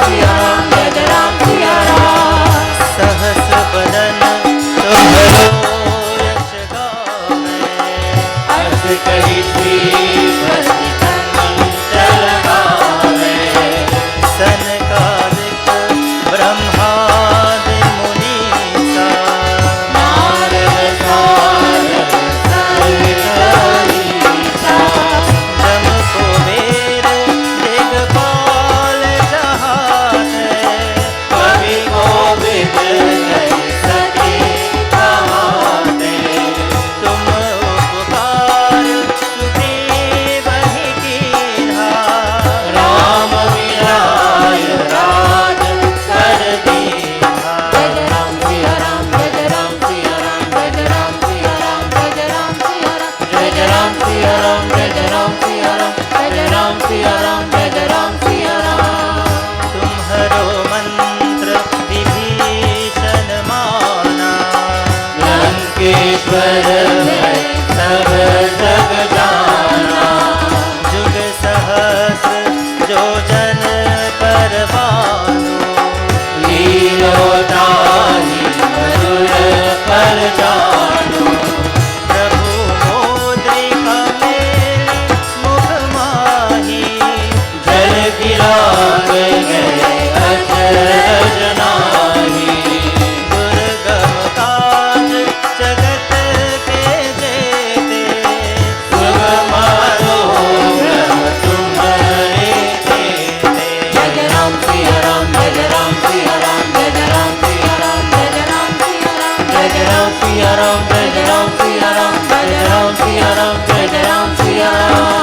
सिया राम, जय जय राम सिया राम। सहस बदन तुम्हारो यश गावे, अर्ज करी श्रीपति चंचल गावे। सनकादिक ब्रह्मादि मुनीसा, नारद सारद सहित ईसा। जम कुबेर दिगपाल जहाते, कवि कोविद कहि सके कहाते। तुम उपकार सुग्रीव ही कीन्हा, राम मिलाय राज कर दीन्हा। जय जय राम सिया राम, जय जय राम सिया राम, जय जय राम सिया राम, जय जय राम सिया राम। जय जय राम सिया राम, जय जय राम सिया राम, जय जय राम सिया राम, जय जय राम सिया राम। तुम्हारो मंत्र विभीषण माना, लंकेश्वर है सब जग जाना। जुग सहस्र जो जन पर भानु, लीलोताहि मधुर फल जानु। प्रभु मोद्रिका मेल मुख माही, जल गिराग गए अचरज नाही। दुर्गम काज जगत के जेते, सुगम मनोरम तुम्हारे देते। जय जय राम सिया राम, जय जय राम सिया राम, जय जय राम सिया राम, जय जय राम सिया राम। जय जय राम सिया राम, जय जय राम सिया राम, जय जय राम सिया राम, जय जय राम सिया राम।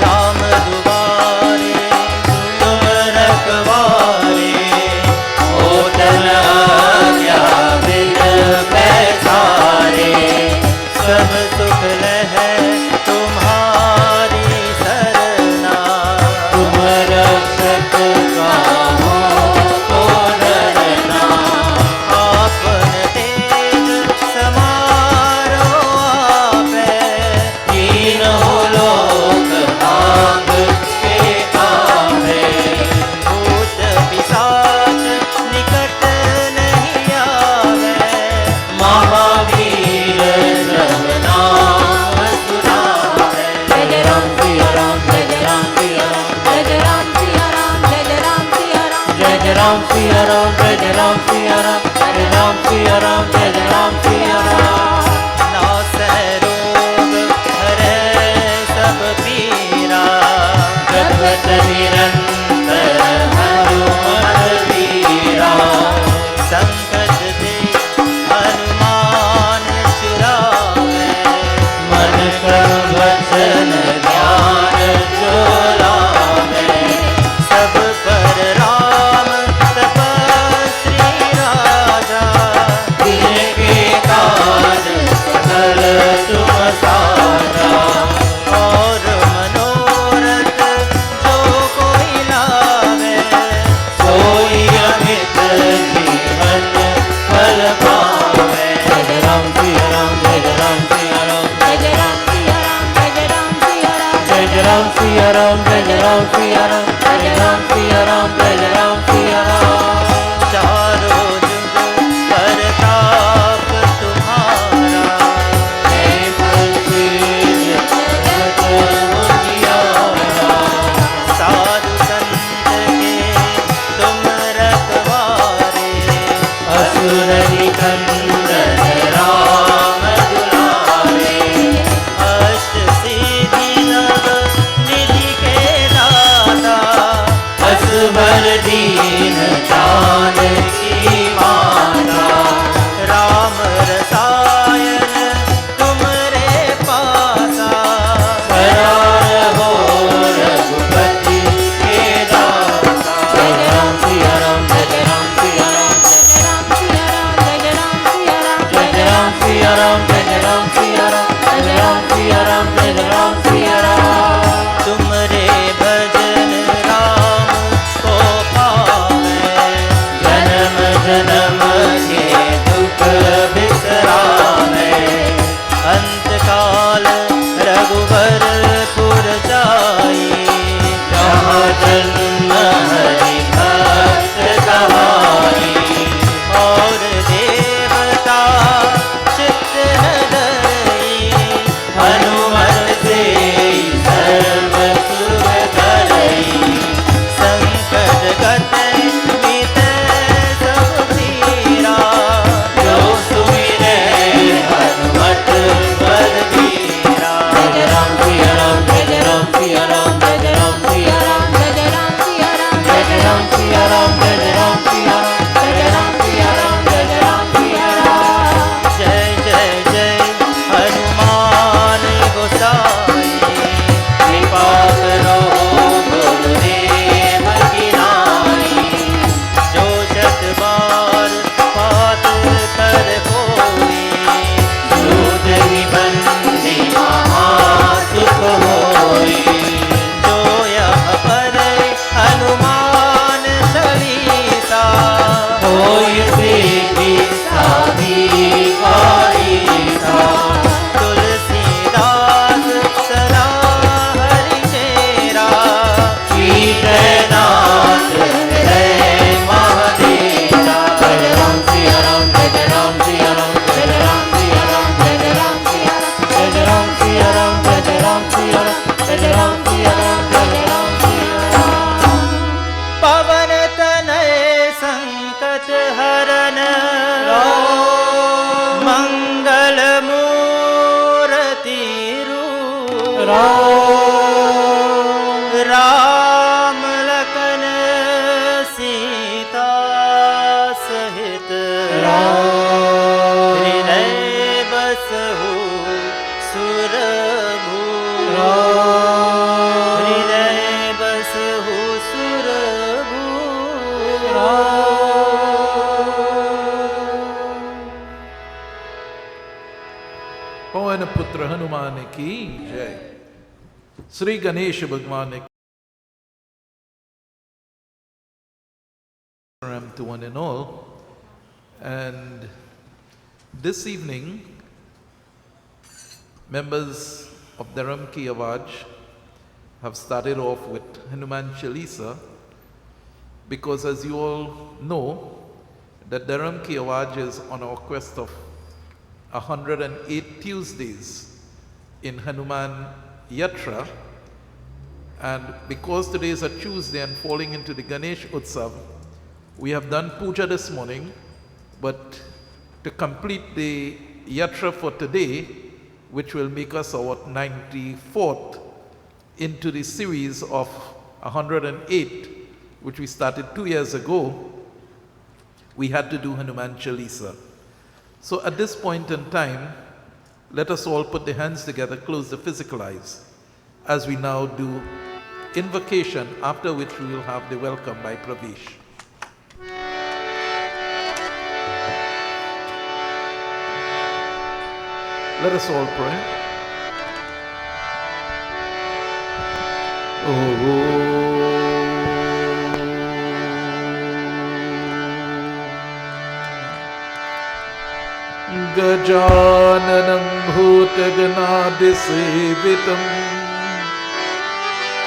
राम दुआरे तुम रखवारे, होतन आज्ञा बिन पैसारे। सब सुख लह तुम्हारी सरना, तुम रक्षक काहू को डरना। आपन तेज समारो आपे, तीनों लोक भाग के काहे। भूत पिशाच निकट नहीं आवे, महावीर जब नाम सुनावे। जय जय राम सिया राम, जय जय राम सिया राम, जय जय राम सिया राम, जय जय राम सिया राम। जय जय राम सिया राम, जय जय राम सिया राम, जय राम सिया राम, जय जय राम सिया राम। नासै रोग हरै सब पीरा, जपत निरंतर हनुमत वीरा। संकट ते हनुमान छुड़ावे, मन क्रम वचन ध्यान जो लावे। सब पर राम तपस्वी राजा, जिनके काज सकल तुम साजा। और मनोरथ जो कोई लावे, सोई अमित जीवन फल पावे। जय जय राम सिया राम, जय जय राम सिया राम, जय जय राम सिया राम, जय जय राम सिया राम। जय जय राम सिया राम, जय जय राम सिया राम, जय जय राम सिया राम, जय जय राम सिया राम। चारों जुग परताप तुम्हारा, जय प्रसिद्ध जगत उजियारा। साधु संत के तुम रखवारे, असुर निकंदन राम दुलारे। अष्ट सिद्धि नव निधि के दाता, असुर राम लखन सीता सहित हृदय बसहु सुरभूप हृदय बसहु सुरभूप पवन पुत्र हनुमान की जय। श्री गणेश भगवान to one and all. And this evening, members of Dharam Ki Awaj have started off with Hanuman Chalisa, because as you all know, that Dharam Ki Awaj is on our quest of 108 Tuesdays in Hanuman Yatra, and because today is a Tuesday and falling into the Ganesh Utsav, we have done puja this morning, but to complete the Yatra for today, which will make us our 94th into the series of 108, which we started 2 years ago, we had to do Hanuman Chalisa. So at this point in time, let us all put the hands together, close the physical eyes, as we now do invocation, after which we will have the welcome by Pravesh. Let us all pray. Gajananam bhutaganaadisevitam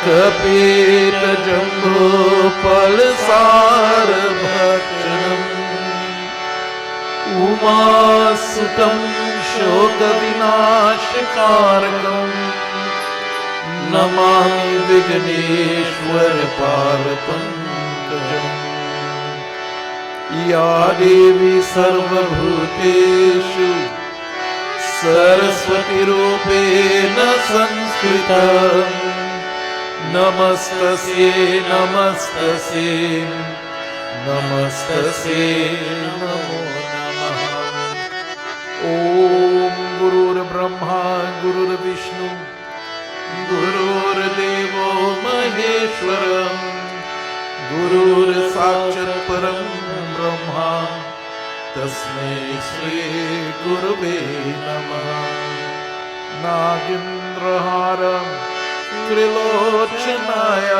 kapita jambho palsarabhakshanam umasutam shokavinashikarakam namami Vigneshwar Palapankajam. या देवी सर्वभूतेषु सरस्वती रूपेण संस्कृता नमस्तस्यै नमस्तस्यै नमस्तस्यै नमो नमः। ओम गुरुर्ब्रह्मा गुरुर्विष्णु गुरुर्देवो महेश्वरः गुरुर्साक्षात् परं ब्रह्मा तस्मै श्री गुरुवे नमः। नागेन्द्रहारं त्रिलोचनाय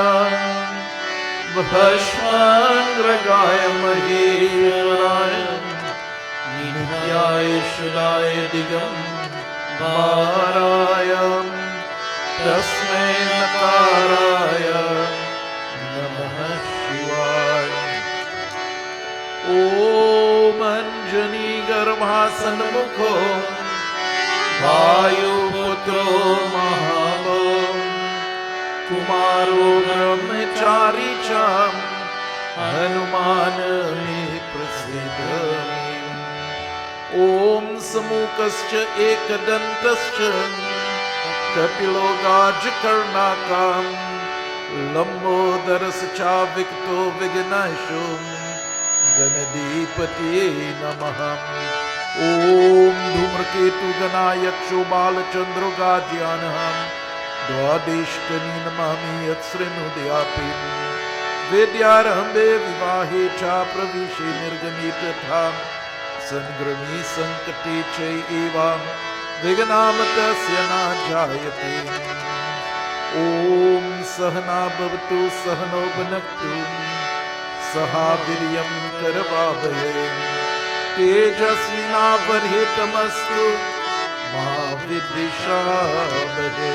भस्माङ्गरागाय महेश्वराय नित्याय शुलाय दिगम्बराय तस्मै नकाराय नमः शिवाय। ओम अंजनी गर्भासन्मुखो वायुपुत्रो महाबो कुमारो ब्रह्मचारी च हनुमान मे प्रसीद। ओम समूकश्च एकदन्तश्च कपिलो गाजकर्णाकं लंबोदरश्च चाविक्तो विघ्नेशो गणधिपतये नमः। ओम धूम्रकेतु गणायक्षो बालचंद्रो गाज्यानः द्वादेशकनी नमामि यत्सृणुदयापि वेद्यारम्भे विवाहे च प्रविशे निर्गमे तथा संग्रमे संकटे च एवं विघ्नं तस्य न जायते। ओम सहना भवतु सहनो भुनक्तु सहा वीर्यं करवावहै तेजस्विनावधीतमस्तु मा विद्विषावहै।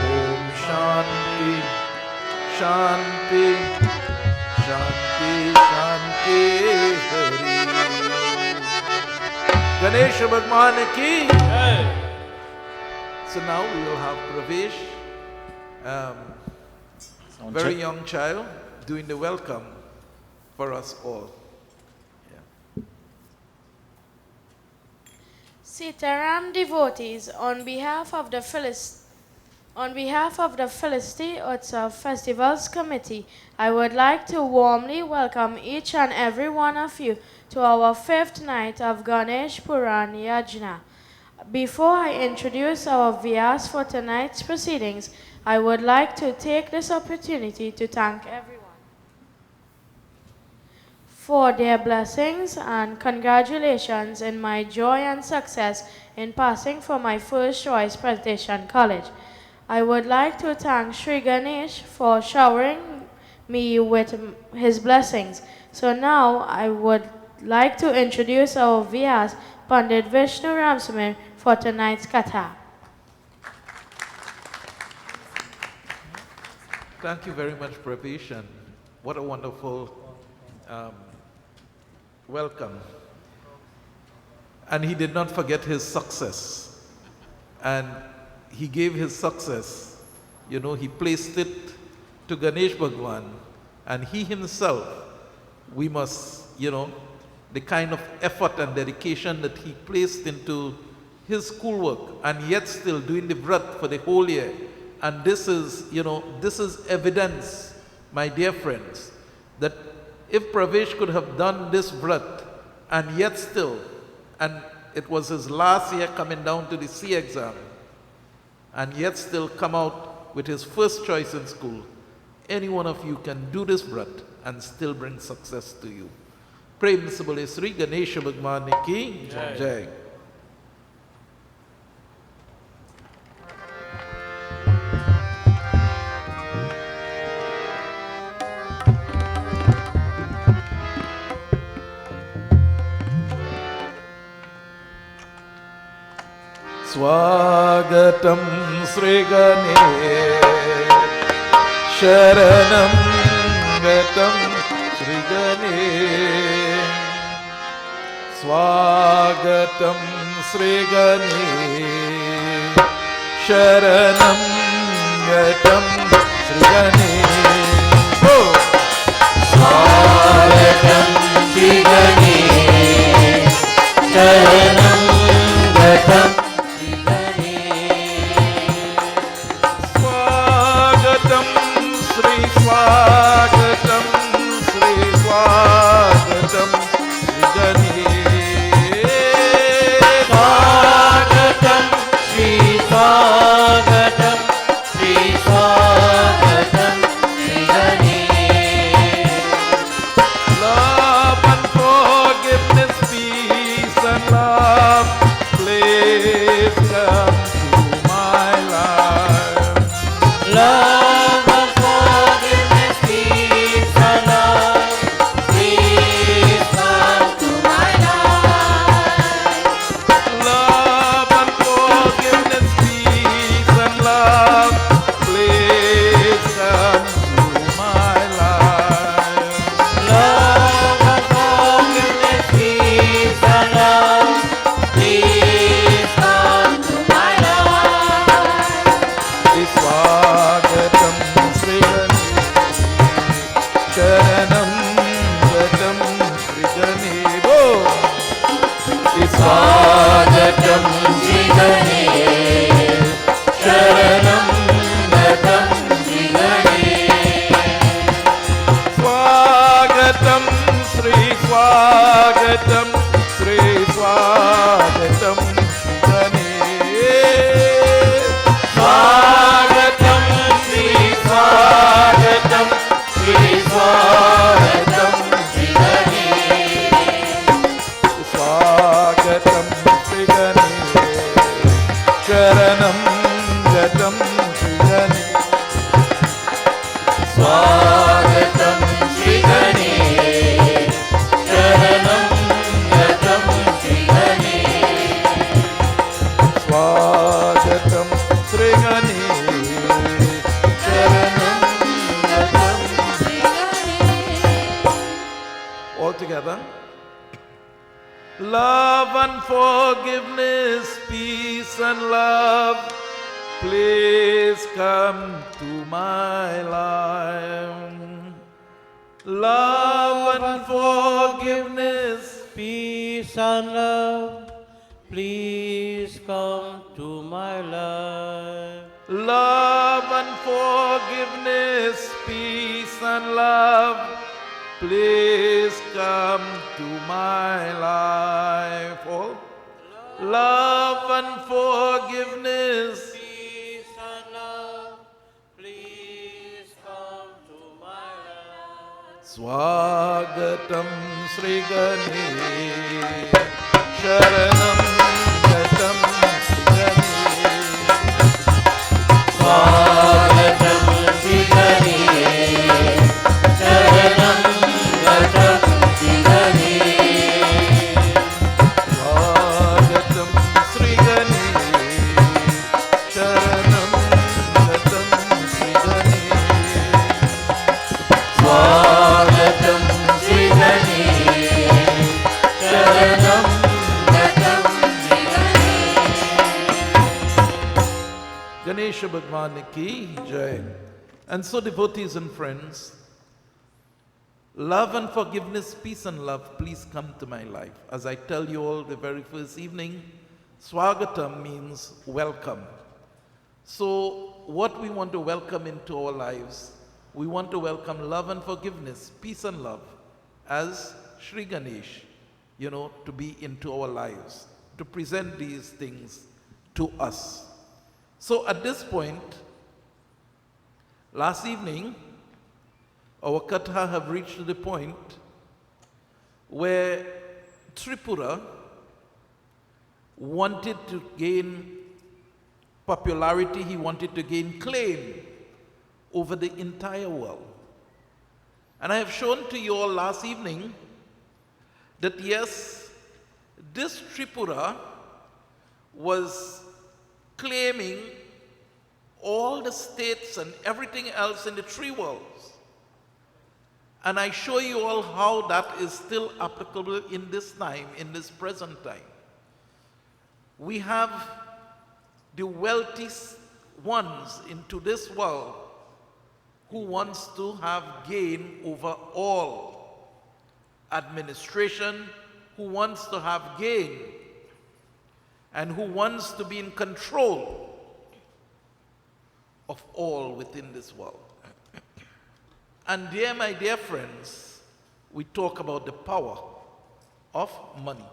ओम शांति शांति शांति शांति हरि। गणेश भगवान की। So now we will have Pravesh, very young child, doing the welcome for us all. Sitaram devotees, on behalf of the On behalf of the Felicity Utsav Festivals Committee, I would like to warmly welcome each and every one of you to our 5th night of Ganesh Puran Yagna. Before I introduce our Vyas for tonight's proceedings, I would like to take this opportunity to thank everyone for their blessings and congratulations in my joy and success in passing for my first choice presentation college. I would like to thank Sri Ganesh for showering me with his blessings. So now I would like to introduce our Vyas, Pandit Vishnu Ramsamir, for tonight's Katha. Thank you very much, Pravesh, and what a wonderful welcome. And he did not forget his success. And he gave his success, he placed it to Ganesh Bhagwan. And he himself, we must, the kind of effort and dedication that he placed into his schoolwork and yet still doing the vrat for the whole year. And this is, this is evidence, my dear friends, that if Pravesh could have done this vrat and yet still, and it was his last year coming down to the C exam, and yet still come out with his first choice in school, any one of you can do this vrat and still bring success to you. Prem se bole Sri Ganesha Bhagwan ki jai. Swagatam Sri Ganesh, Sharanam Gatam Sri Ganesh, Swagatam Sri Ganesh, Sharanam Gatam Sri Ganesh. Swagatam Sri Ganesh, Sharanam Gatam Swagatam Sri Swagatam Sri Ganesh, Swagatam Sri Swagatam Sri Swagatam Sri Ganesh. love and forgiveness, peace and love, please come to my life. Love and forgiveness, peace and love, please come to my life. Love and forgiveness, peace and love, please come to my life. Love and forgiveness, peace and love, please come to my life. Swagatam Sri Ganesh, Sharanam Gatam Sri Ganesh. Swagatam Sri Ganesh, Sharanam Gatam Sri Ganesh. Swagatam Sri Swagatam Sri Swagatam Sri Ganesh. Swagatam Sri Swagatam Sri Swagatam Sri Ganesh. Swagatam Sri Ganesh, Sharanam Gatam Sri Ganesh. Swagatam Sri Ganesh, Sharanam Gatam Sri Ganesh. Swagatam Sri Ganesh, Sharanam Gatam Sri Ganesh. All together. Love and forgiveness, peace and love, please come to my life. Love and forgiveness, Peace and love, please come to my life. love and forgiveness, peace and love, please come to my life. All love and forgiveness, Peace and love, please come to my life. Swagatam Sri Ganesh, Sharanam Gatam Sri Ganesh. Swagatam Sri Ganesh, Sharanam Gatam Sri Ganesh. Swagatam Sri Ganesh, Sharanam Gatam Sri Ganesh. Swagatam Sri Ganesh, Sharanam Gatam Sri Ganesh. Ganesha Bhagwan ki jai. And so, devotees and friends, love and forgiveness, peace and love, please come to my life. As I tell you all the very first evening, Swagatam means welcome. So, what we want to welcome into our lives, we want to welcome love and forgiveness, peace and love, as Sri Ganesh, to be into our lives, to present these things to us. So at this point, last evening, our Katha have reached the point where Tripura wanted to gain popularity, he wanted to gain claim over the entire world. And I have shown to you all last evening that yes, this Tripura was claiming all the states and everything else in the three worlds. And I show you all how that is still applicable in this time, in this present time. We have the wealthiest ones into this world who wants to have gain over all administration, who wants to have gain, and who wants to be in control of all within this world. And dear, my dear friends, we talk about the power of money.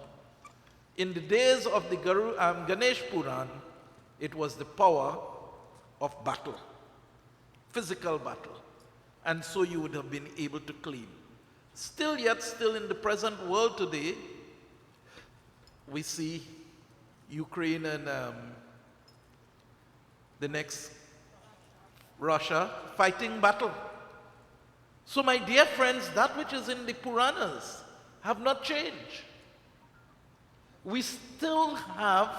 In the days of the Ganesh Puran, it was the power of battle, physical battle. And so you would have been able to claim. Still in the present world today, we see Ukraine and the next Russia fighting battle. So my dear friends, that which is in the Puranas have not changed. We still have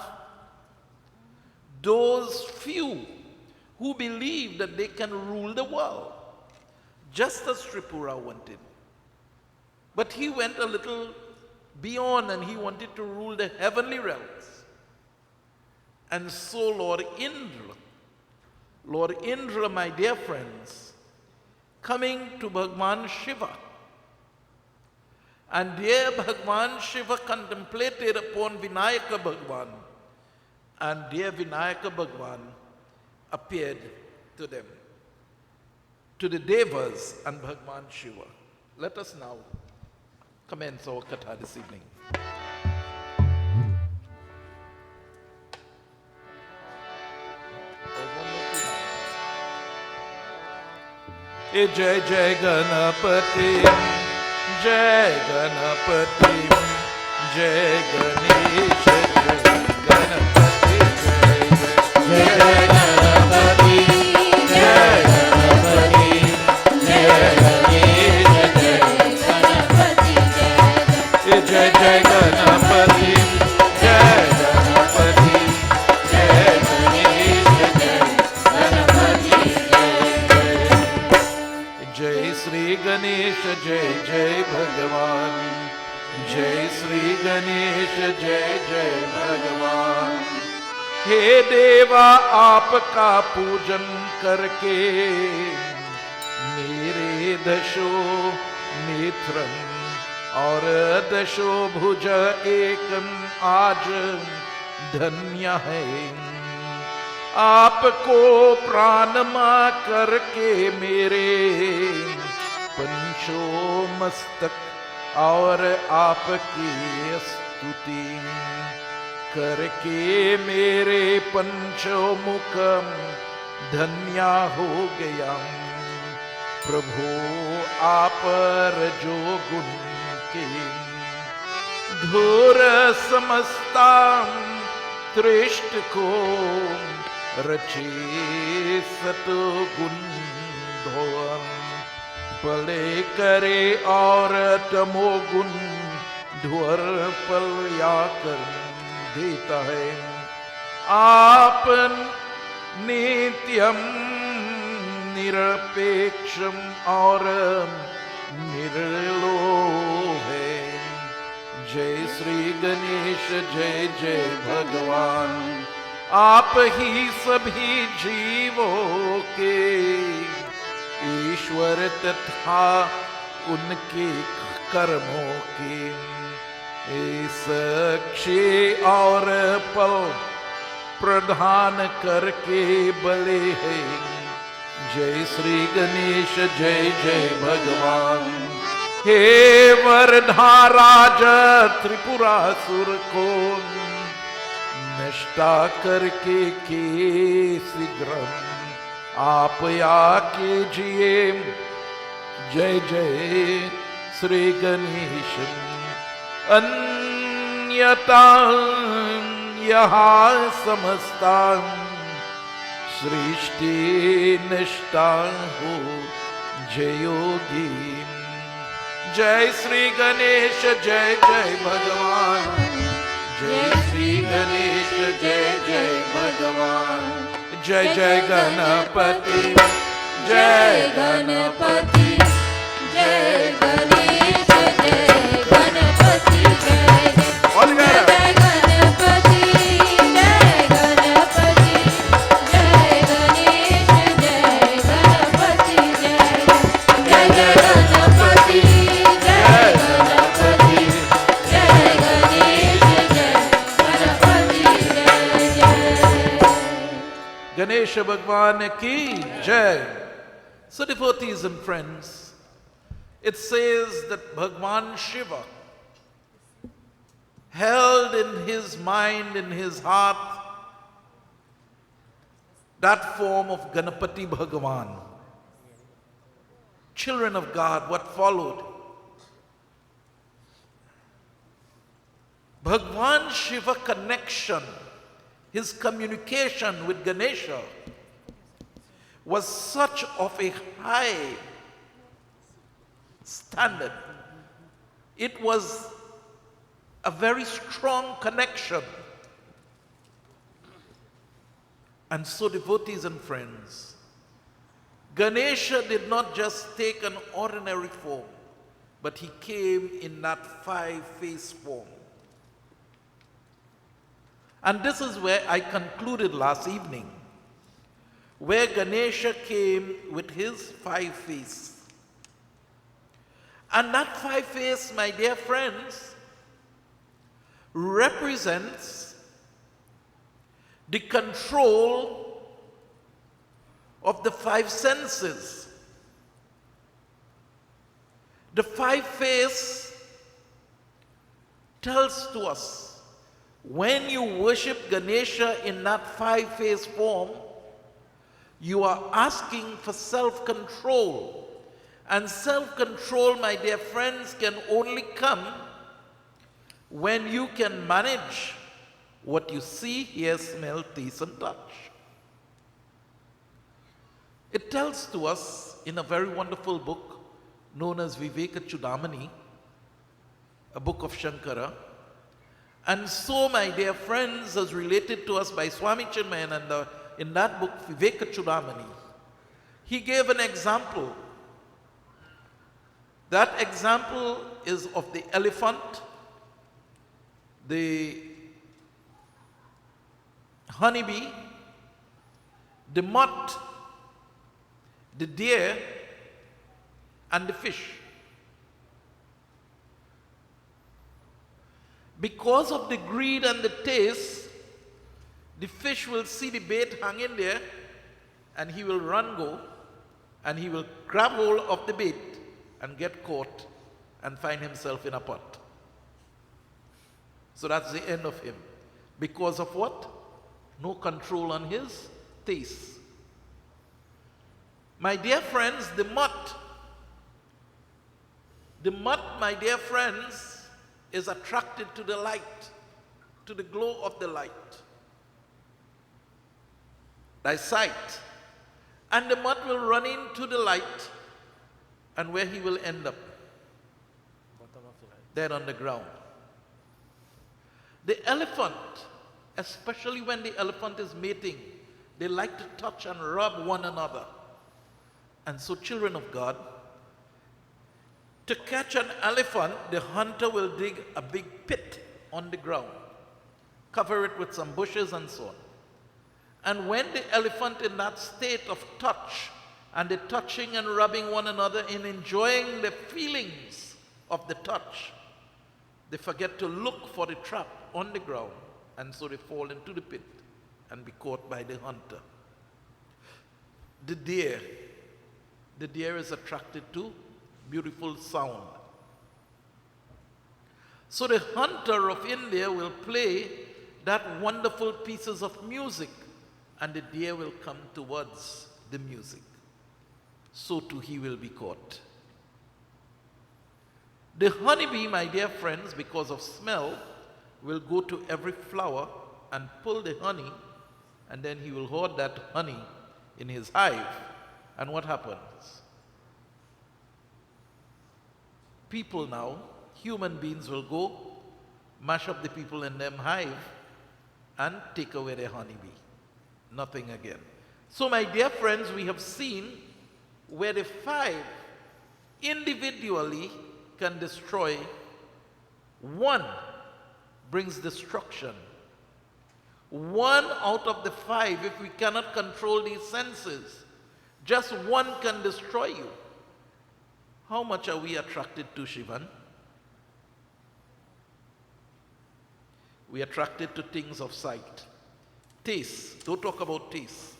those few who believe that they can rule the world, just as Tripura wanted. But he went a little beyond and he wanted to rule the heavenly realms. And so Lord Indra, my dear friends, coming to Bhagwan Shiva. And dear Bhagwan Shiva contemplated upon Vinayaka Bhagwan. And dear Vinayaka Bhagwan appeared to them, to the Devas and Bhagwan Shiva. Let us now commence our Katha this evening. Jai Jai Ganapati, Jai Ganapati, Jai Ganesh, Jai Ganapati, Jai Ganapati, Jai Ganapati, Jai Ganesh, Jai Jai Ganapati, Jai Ganapati, Jai Ganesh, Jai Sri Ganesh, Jai Jai Bhagavan, Jai Sri Ganesh, Jai Jai Bhagavan. हे देवा आपका पूजन करके मेरे दशो नेत्रम और दशो भुज एकम आज धन्य है। आपको प्राणमा करके मेरे पंचों मस्तक और आपकी स्तुति करके मेरे पंचों मुखम धन्या हो गया। प्रभु आप जो गुण के धूर समस्ता त्रिष्ट को रचे सतगुण धोम पले करे और तमोगुण ध्वर पल या कर देता है। आप नित्यम निरपेक्षम और निर्लोभ है। जय श्री गणेश जय जय भगवान। आप ही सभी जीवों के ईश्वर तथा उनके कर्मों के साक्षी और पल प्रदान करके बले हैं। जय श्री गणेश जय जय भगवान। हे वरधाराज त्रिपुरासुर को नष्टा करके के शीघ्र आप आके जिए। जय जय श्री गणेश। अन्यता यहाँ समस्ता सृष्टि नष्टा हो जयोगी। जय श्री गणेश जय जय भगवान। जय श्री गणेश जय जय भगवान। जय जय गणपति जय गणपति जय गणेश जय गणपति जय All together. जय गणपति जय गणपति जय गणेश जय गणपति जय जय गणपति जय गणपति जय गणेश जय गणपति जय जय। गणेश भगवान की जय। So devotees and friends, it says that Bhagwan Shiva held in his mind, in his heart, that form of Ganapati Bhagavan. Children of God, what followed? Bhagwan Shiva connection, his communication with Ganesha was such of a high standard. It was a very strong connection. And so, devotees and friends, Ganesha did not just take an ordinary form, but he came in that five-faced form. And this is where I concluded last evening, where Ganesha came with his five face. And that five face, my dear friends, represents the control of the five senses. The five face tells to us, when you worship Ganesha in that five face form, you are asking for self-control. And self-control, my dear friends, can only come when you can manage what you see, hear, smell, taste, and touch. It tells to us in a very wonderful book known as Viveka Chudamani, a book of Shankara. And so, my dear friends, as related to us by Swami Chinmayananda, in that book, Viveka Chudamani, he gave an example. That example is of the elephant, the honeybee, the moth, the deer, and the fish. Because of the greed and the taste, The fish will see the bait hanging there, and he will go, and he will grab hold of the bait and get caught and find himself in a pot. So that's the end of him. Because of what? No control on his taste. My dear friends, the moth, my dear friends, is attracted to the light, to the glow of the light. Thy sight. And the moth will run into the light, and where he will end up? Dead on the ground. The elephant, especially when the elephant is mating, they like to touch and rub one another. And so, children of God, to catch an elephant, the hunter will dig a big pit on the ground, cover it with some bushes and so on. And when the elephant in that state of touch, and the touching and rubbing one another in enjoying the feelings of the touch, they forget to look for the trap on the ground, and so they fall into the pit and be caught by the hunter. The deer is attracted to beautiful sound. So the hunter of India will play that wonderful pieces of music, and the deer will come towards the music. So too he will be caught. The honeybee, my dear friends, because of smell, will go to every flower and pull the honey, and then he will hoard that honey in his hive. And what happens? People now, human beings, will go, mash up the people in them hive, and take away their honeybee. Nothing again. So, my dear friends, we have seen where the five individually can destroy. One brings destruction. One out of the five, if we cannot control these senses, just one can destroy you. How much are we attracted to, Shivan? We are attracted to things of sight. Taste. Don't talk about taste.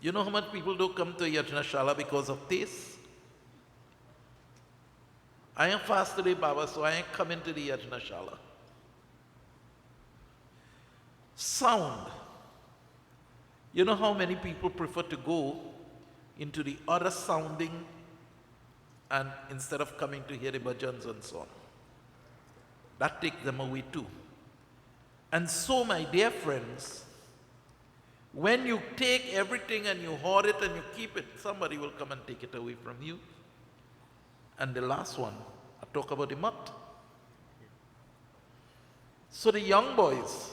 You know how much people don't come to Yagna Shala because of taste? I am fast today, Baba, so I ain't coming to the Yagna Shala. Sound. You know how many people prefer to go into the other sounding and instead of coming to hear the bhajans and so on. That takes them away too. And so, my dear friends, when you take everything and you hoard it and you keep it, somebody will come and take it away from you. And the last one, I talk about the moth. So the young boys,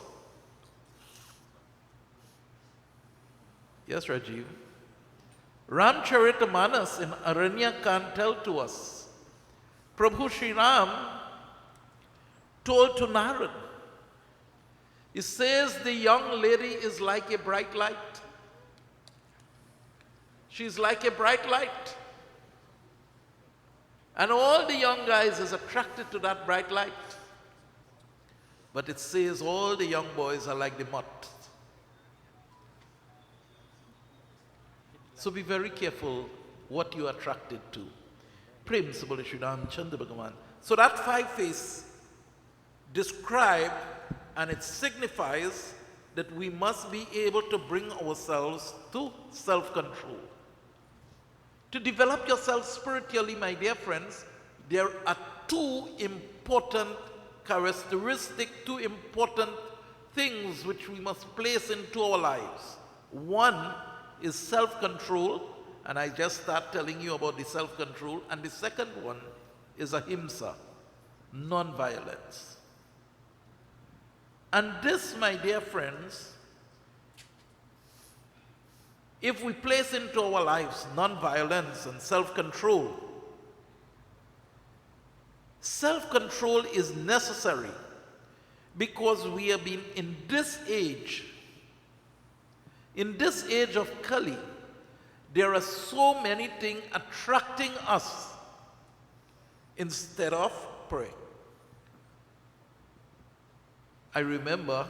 yes, Rajiv, Ramcharitamanas in Aranya can't tell to us. Prabhu Sri Ram told to Narad, he says the young lady is like a bright light. She's like a bright light. And all the young guys is attracted to that bright light. But it says all the young boys are like the moth. So be very careful what you are attracted to. Prem Sabole Shri Ram Chandra Bhagavan. So that five-face describe, and it signifies that we must be able to bring ourselves to self-control. To develop yourself spiritually, my dear friends, there are two important characteristics, two important things which we must place into our lives. One is self-control, and I just start telling you about the self-control, and the second one is ahimsa, non-violence. And this, my dear friends, if we place into our lives non-violence and self-control, self-control is necessary because we have been in this age of Kali, there are so many things attracting us instead of praying. I remember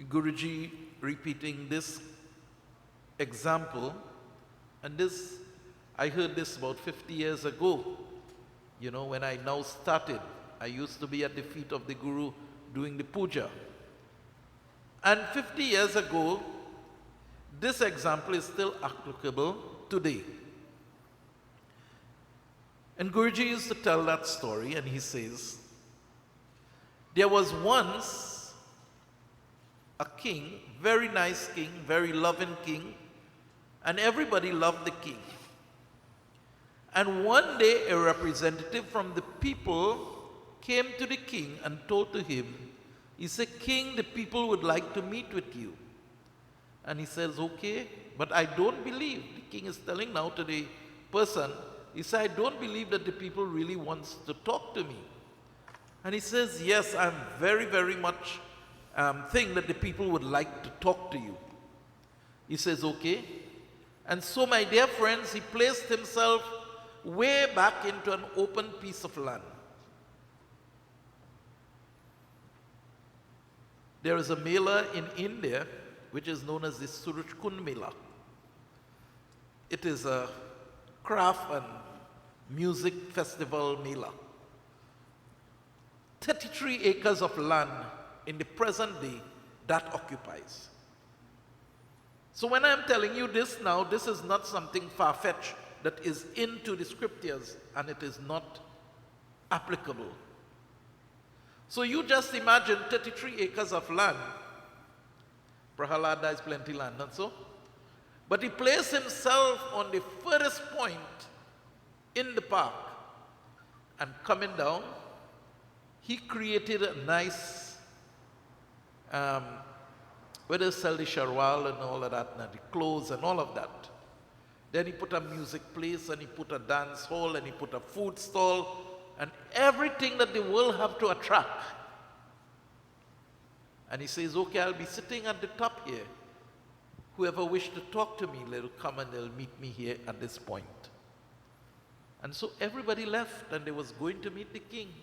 Guruji repeating this example, and this, I heard this about 50 years ago. You know, when I now started, I used to be at the feet of the Guru doing the puja. And 50 years ago, this example is still applicable today. And Guruji used to tell that story, and he says, there was once a king, very nice king, very loving king, and everybody loved the king. And one day a representative from the people came to the king and told to him, he said, "King, the people would like to meet with you." And he says, "Okay, but I don't believe," the king is telling now to the person, he said, "I don't believe that the people really wants to talk to me." And he says, "Yes, I'm very, very much think that the people would like to talk to you." He says, "Okay." And so, my dear friends, he placed himself way back into an open piece of land. There is a mela in India which is known as the Surajkund Mela. It is a craft and music festival mela. 33 acres of land in the present day that occupies. So when I'm telling you this now, this is not something far-fetched that is into the scriptures, and it is not applicable. So you just imagine 33 acres of land. Prahalada is plenty land, not so? But he placed himself on the furthest point in the park, and coming down, he created a nice, where they sell the sharwal and all of that, and the clothes and all of that. Then he put a music place, and he put a dance hall, and he put a food stall, and everything that the world have to attract. And he says, "Okay, I'll be sitting at the top here. Whoever wish to talk to me, they'll come and they'll meet me here at this point." And so everybody left, and they was going to meet the king.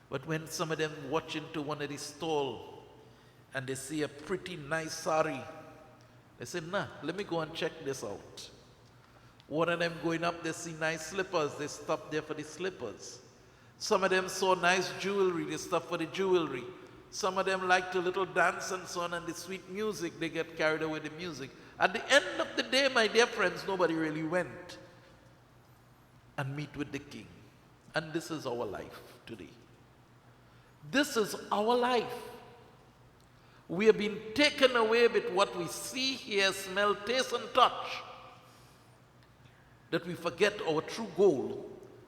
But when some of them watch into one of the stalls, and they see a pretty nice sari, they say, "Nah, let me go and check this out." One of them going up, they see nice slippers, they stop there for the slippers. Some of them saw nice jewelry, they stop for the jewelry. Some of them liked a little dance and so on, and the sweet music, they get carried away with the music. At the end of the day, my dear friends, nobody really went and meet with the king. And this is our life today. This is our life. We have been taken away with what we see, hear, smell, taste, and touch, that we forget our true goal.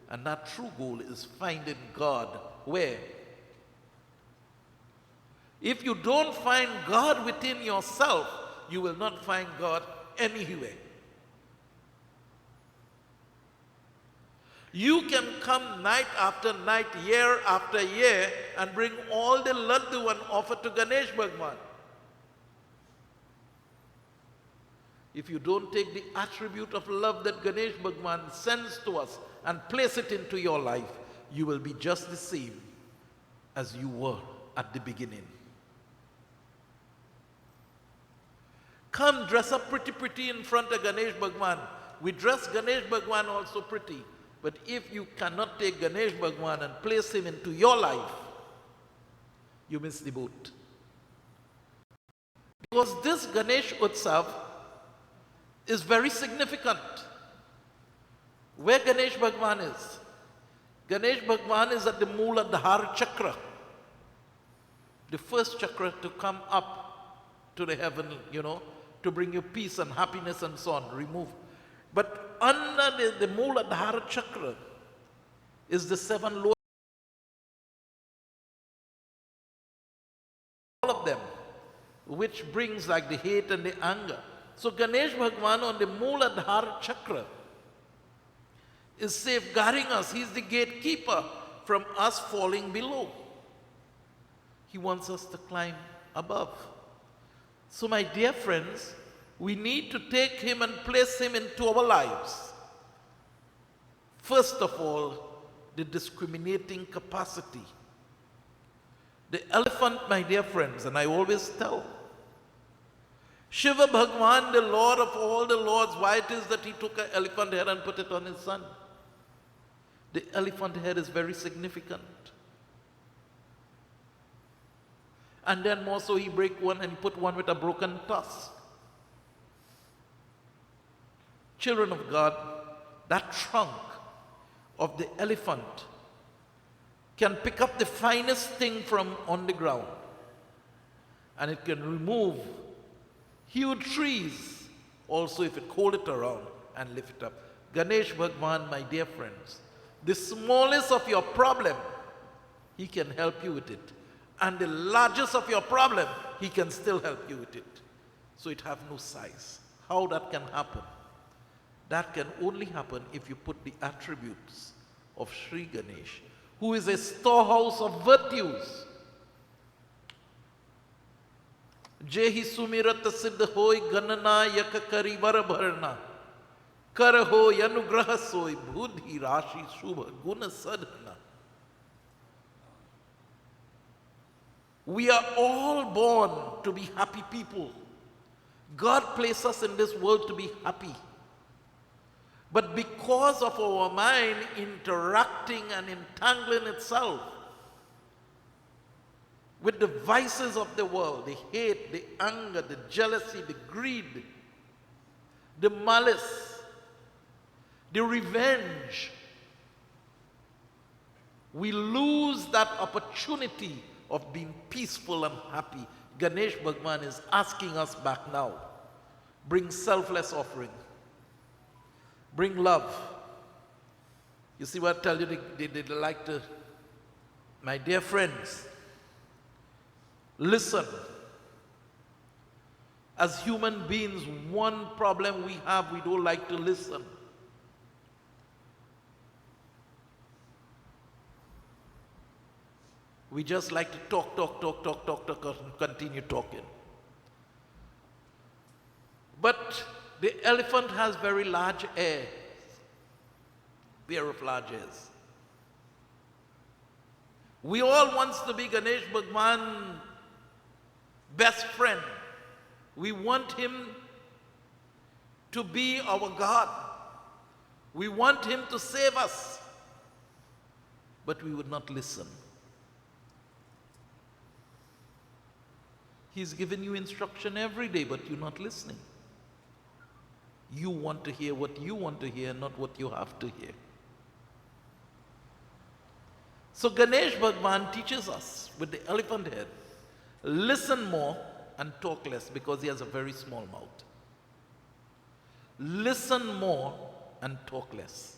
And that true goal is finding God. Where? If you don't find God within yourself, you will not find God anywhere. You can come night after night, year after year, and bring all the laddu and offer to Ganesh Bhagwan. If you don't take the attribute of love that Ganesh Bhagwan sends to us and place it into your life, you will be just the same as you were at the beginning. Come dress up pretty in front of Ganesh Bhagwan. We dress Ganesh Bhagwan also pretty. But if you cannot take Ganesh Bhagwan and place him into your life, you miss the boat. Because this Ganesh Utsav is very significant. Where Ganesh Bhagwan is? Ganesh Bhagwan is at the Mooladhara Chakra, the first chakra to come up to the heaven, to bring you peace and happiness and so on, remove. But under the Mooladhara Chakra is the 7 lower, all of them, which brings like the hate and the anger. So Ganesh Bhagwan on the Mooladhara Chakra is safeguarding us. He's the gatekeeper from us falling below. He wants us to climb above. So my dear friends, we need to take him and place him into our lives. First of all, the discriminating capacity. The elephant, my dear friends, and I always tell, Shiva Bhagwan, the Lord of all the lords, why it is that he took an elephant head and put it on his son? The elephant head is very significant. And then more so he break one and put one with a broken tusk. Children of God, that trunk of the elephant can pick up the finest thing from on the ground, and it can remove huge trees also if it hold it around and lift it up. Ganesh Bhagwan, my dear friends, the smallest of your problem, he can help you with it. And the largest of your problem, he can still help you with it. So it have no size. How that can happen? That can only happen if you put the attributes of Sri Ganesh, who is a storehouse of virtues. Jehi sumirat siddh hoy ganana yak kari var bharna kar ho yanugraha soy buddhi rashi shubha guna sadhana. We are all born to be happy people. God placed us in this world to be happy. But because of our mind interacting and entangling itself with the vices of the world, the hate, the anger, the jealousy, the greed, the malice, the revenge, we lose that opportunity of being peaceful and happy. Ganesh Bhagwan is asking us back now. Bring selfless offering. Bring love. You see what I tell you, they like to, my dear friends, listen. As human beings, one problem we have, we don't like to listen. We just like to talk, and continue talking. But the elephant has very large ears, pair of large ears. We all want to be Ganesh Bhagwan's best friend. We want him to be our God. We want him to save us. But we would not listen. He's given you instruction every day, but you're not listening. You want to hear what you want to hear, not what you have to hear. So Ganesh Bhagwan teaches us with the elephant head, listen more and talk less, because he has a very small mouth. Listen more and talk less.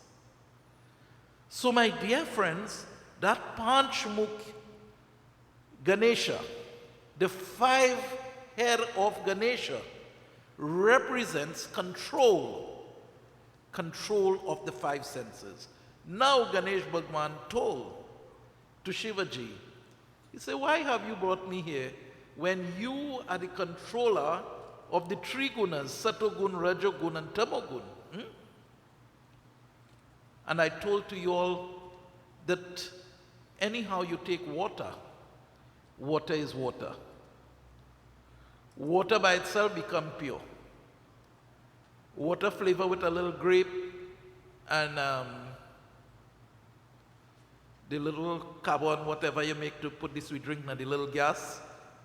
So my dear friends, that Panchmukh Ganesha, the 5 head of Ganesha, represents control of the 5 senses. Now Ganesh Bhagwan told to Shivaji, he said, why have you brought me here when you are the controller of the 3 gunas, Satogun, Rajogun and Tamogun? And I told to you all that anyhow you take water, water is water. Water by itself becomes pure. Water flavor with a little grape and the little carbon, whatever you make to put the sweet drink in the little gas,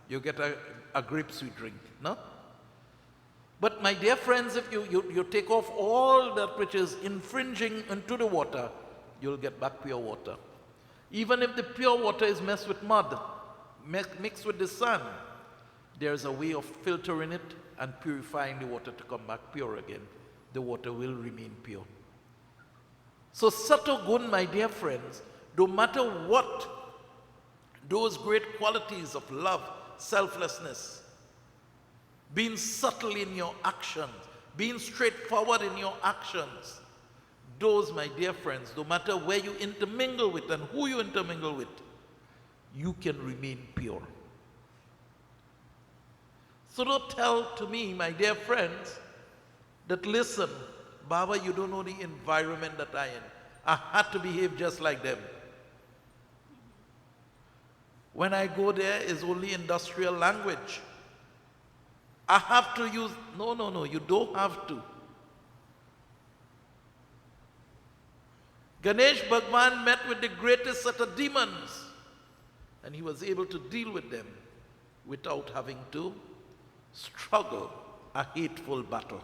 you get a grape sweet drink, no? But my dear friends, if you take off all that which is infringing into the water, you'll get back pure water. Even if the pure water is mixed with mud, mixed with the sun, there's a way of filtering it and purifying the water to come back pure again. The water will remain pure. So Satogun, my dear friends, no matter what, those great qualities of love, selflessness, being subtle in your actions, being straightforward in your actions, those, my dear friends, no matter where you intermingle with and who you intermingle with, you can remain pure. So don't tell to me, my dear friends, that listen, Baba, you don't know the environment that I am in. I had to behave just like them. When I go there, it's only industrial language. I have to use, no, you don't have to. Ganesh Bhagwan met with the greatest set of demons, and he was able to deal with them without having to struggle a hateful battle.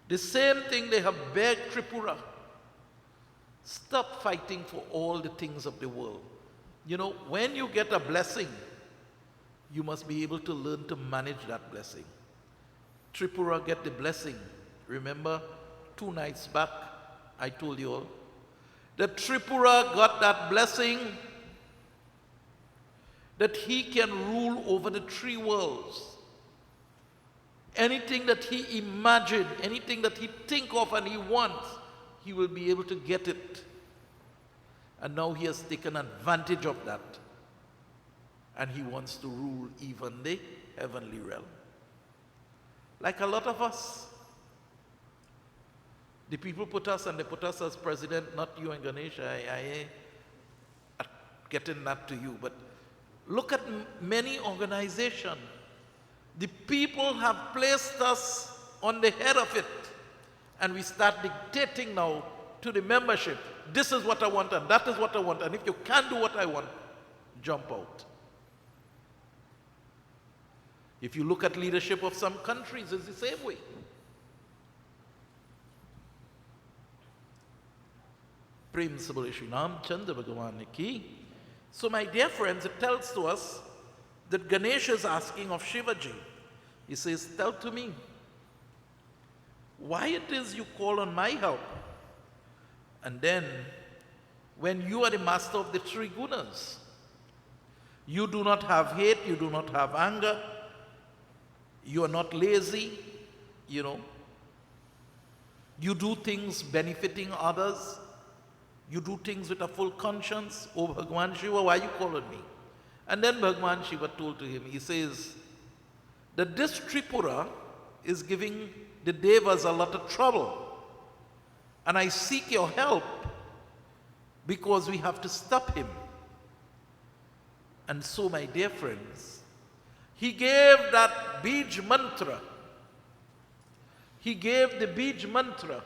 The same thing they have begged Tripura. Stop fighting for all the things of the world. You know, when you get a blessing, you must be able to learn to manage that blessing. Tripura get the blessing. Remember, 2 nights back, I told you all that Tripura got that blessing that he can rule over the 3 worlds. Anything that he imagined, anything that he think of and he wants, he will be able to get it. And now he has taken advantage of that. And he wants to rule even the heavenly realm. Like a lot of us. The people put us, and they put us as president, not you and Ganesh. I getting that to you. But look at many organizations. The people have placed us on the head of it. And we start dictating now to the membership. This is what I want, and that is what I want. And if you can't do what I want, jump out. If you look at leadership of some countries, it's the same way. Principle Srinam Chandra Bhagavan ki. So my dear friends, it tells to us that Ganesh is asking of Shivaji. He says, tell to me, why it is you call on my help? And then, when you are the master of the 3 gunas, you do not have hate, you do not have anger, you are not lazy, you know. You do things benefiting others. You do things with a full conscience. Oh, Bhagwan Shiva, why you calling me? And then Bhagwan Shiva told to him, he says, that this Tripura is giving the Devas a lot of trouble. And I seek your help because we have to stop him. And so, my dear friends, he gave that Bij mantra. He gave the Bij mantra.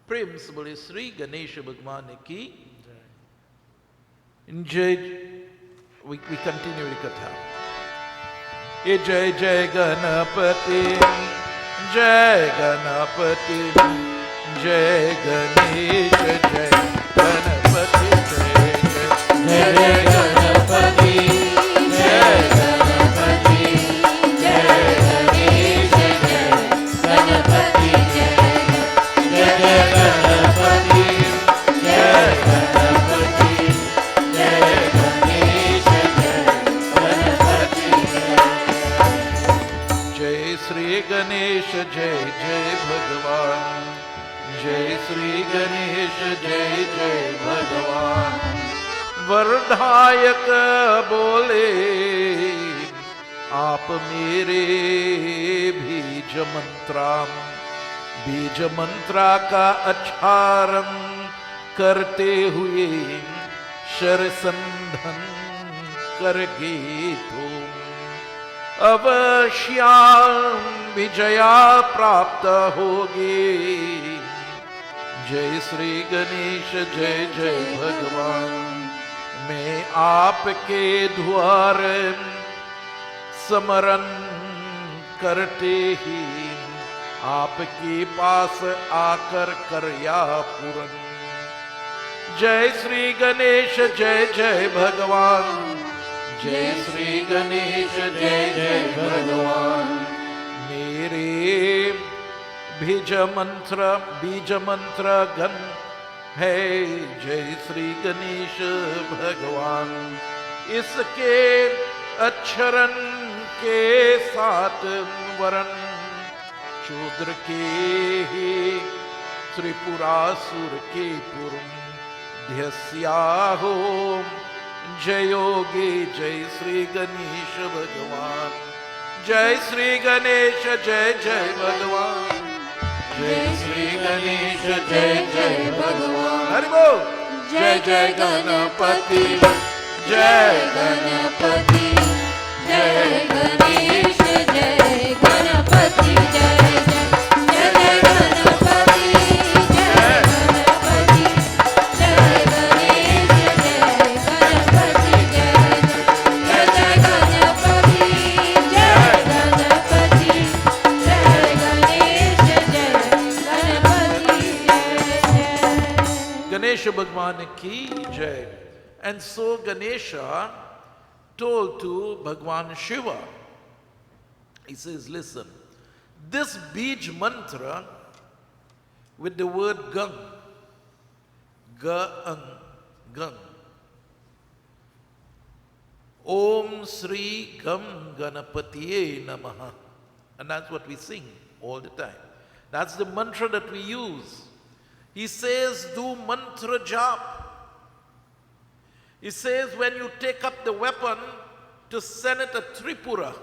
Prem Sabale Sri Ganesha Bhagwan ki. In Jai, we continue the katha. Jai Jai Ganapati, Jai Ganapati, Jai Ganesh, Jai Ganapati, Jai Jai Ganapati, Jai Ganapati, Jai Ganesh, Jai Ganapati, Jai Ganapati, Jai Ganapati, Jai Ganesh, Jai Ganapati, Jai Sri Ganesh, Jai Jai Bhagavan, Jai Sri Ganesh, Jai Jai Bhagavan. वरदायक बोले आप मेरे बीज मंत्रा का अच्छारण करते हुए शरसंधन करगे तुम अवश्याम विजया प्राप्त होगी। जय श्री गणेश, जय जय भगवान। मैं आपके द्वार समरण करते ही आपके पास आकर करया पूरन। जय श्री गणेश, जय जय भगवान। जय श्री गणेश, जय जय भगवान। मेरे बीज मंत्र गण है जय श्री गणेश भगवान। इसके अक्षरन के साथ वरण शूद्र के ही त्रिपुरासुर के पुरम ध्यस्याहो जयोगे। जय श्री गणेश भगवान। जय श्री गणेश, जय जय भगवान। जय श्री गणेश, जय जय भगवान। हरि बोल। जय जय Ganpati, Jai Ganapati, Jai Ganesh, Jai Ganapati, Jai Jai Ganapati, Jai Ganapati, Jai Ganesh, Jai Ganapati, Jai Jai Ganapati, Jai Ganapati, Jai Ganesh, Jai Ganapati, Jai. Ganesha Bhagwan ki jai. And so Ganesha told to Bhagwan Shiva, he says, listen, this Bij mantra with the word Gang, Gang, Om Sri Gam Ganapatiye Namaha. And that's what we sing all the time. That's the mantra that we use. He says, do mantra jap. He says, when you take up the weapon to send it at Tripura,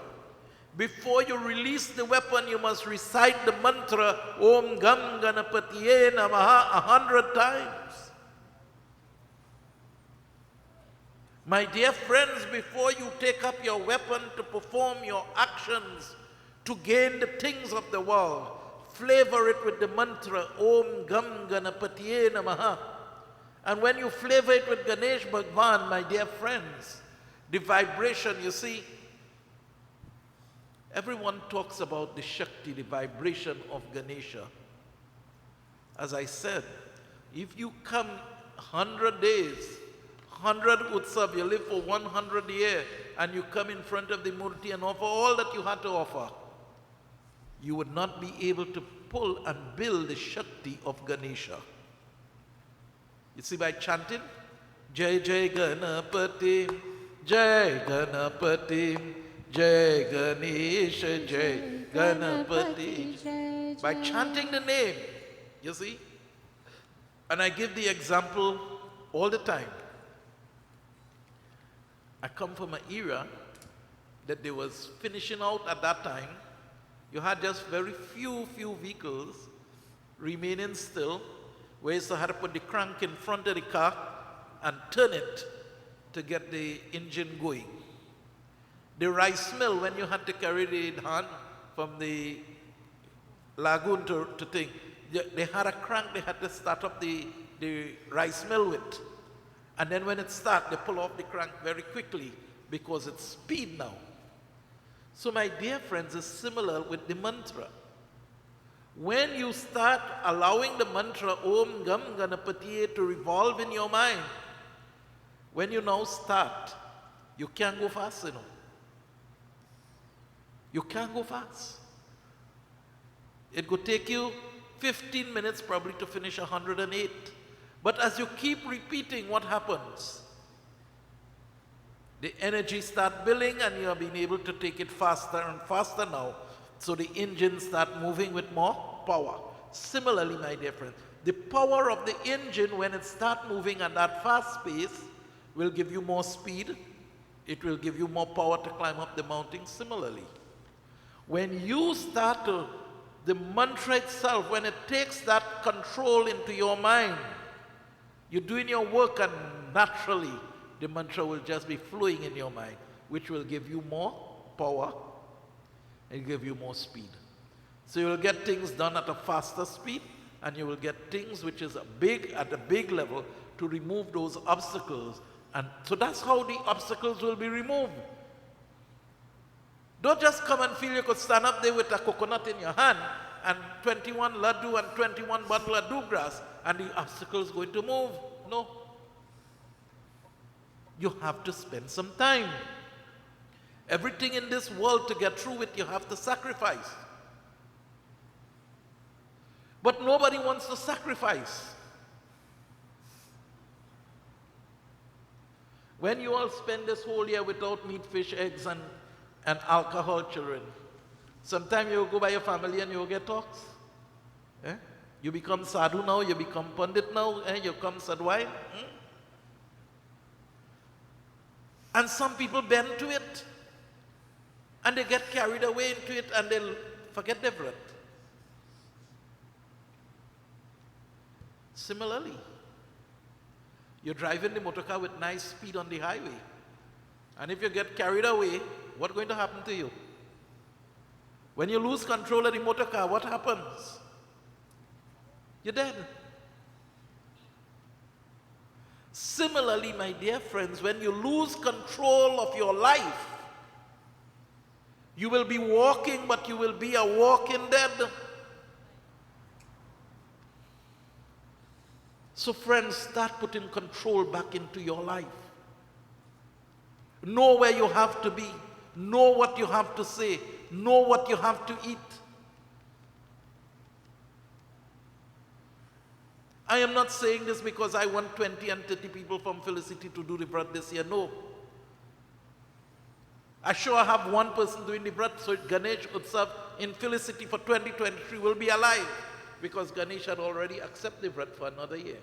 before you release the weapon, you must recite the mantra, Om Gam Ganapatiye Namaha, 100 times. My dear friends, before you take up your weapon to perform your actions, to gain the things of the world, flavor it with the mantra, Om Gam Ganapatiye Namaha. And when you flavor it with Ganesh Bhagwan, my dear friends, the vibration, you see, everyone talks about the Shakti, the vibration of Ganesha. As I said, if you come 100 days, 100 Utsav, you live for 100 years, and you come in front of the Murti and offer all that you had to offer, you would not be able to pull and build the Shakti of Ganesha. You see, by chanting, Jai Jai Ganapati, Jai Ganapati, Jai Ganesha, Jai Ganapati. By chanting the name, you see. And I give the example all the time. I come from an era that they was finishing out at that time. You had just very few vehicles remaining still, where you had to put the crank in front of the car and turn it to get the engine going. The rice mill, when you had to carry the hand from the lagoon to thing, they had a crank they had to start up the rice mill with. And then when it starts, they pull off the crank very quickly because it's speed now. So my dear friends, it's similar with the mantra. When you start allowing the mantra Om Gam Ganapatiye to revolve in your mind, when you now start, you can't go fast, you know. You can't go fast. It could take you 15 minutes probably to finish 108. But as you keep repeating, what happens? The energy starts building and you are being able to take it faster and faster now. So the engine starts moving with more power. Similarly, my dear friends, the power of the engine when it starts moving at that fast pace will give you more speed. It will give you more power to climb up the mountain. Similarly, when you start to, the mantra itself, when it takes that control into your mind, you're doing your work and naturally the mantra will just be flowing in your mind, which will give you more power and give you more speed. So you will get things done at a faster speed, and you will get things which is at a big level to remove those obstacles. And so that's how the obstacles will be removed. Don't just come and feel you could stand up there with a coconut in your hand and 21 laddu and 21 bundle laddu grass and the obstacle is going to move. No. You have to spend some time. Everything in this world to get through it, you have to sacrifice. But nobody wants to sacrifice. When you all spend this whole year without meat, fish, eggs, and alcohol, children, sometimes you go by your family and you get talks. Eh? You become sadhu now, you become pandit now, you become sadhwai. And some people bend to it. And they get carried away into it and they'll forget their breath. Similarly, you're driving the motor car with nice speed on the highway. And if you get carried away, what's going to happen to you? When you lose control of the motor car, what happens? You're dead. Similarly, my dear friends, when you lose control of your life, you will be walking, but you will be a walking dead. So friends, start putting control back into your life. Know where you have to be. Know what you have to say. Know what you have to eat. I am not saying this because I want 20 and 30 people from Felicity to do the Vrat this year. No. I sure have one person doing the Vrat, so Ganesh, Utsav in Felicity for 2023 will be alive, because Ganesh had already accepted the Vrat for another year.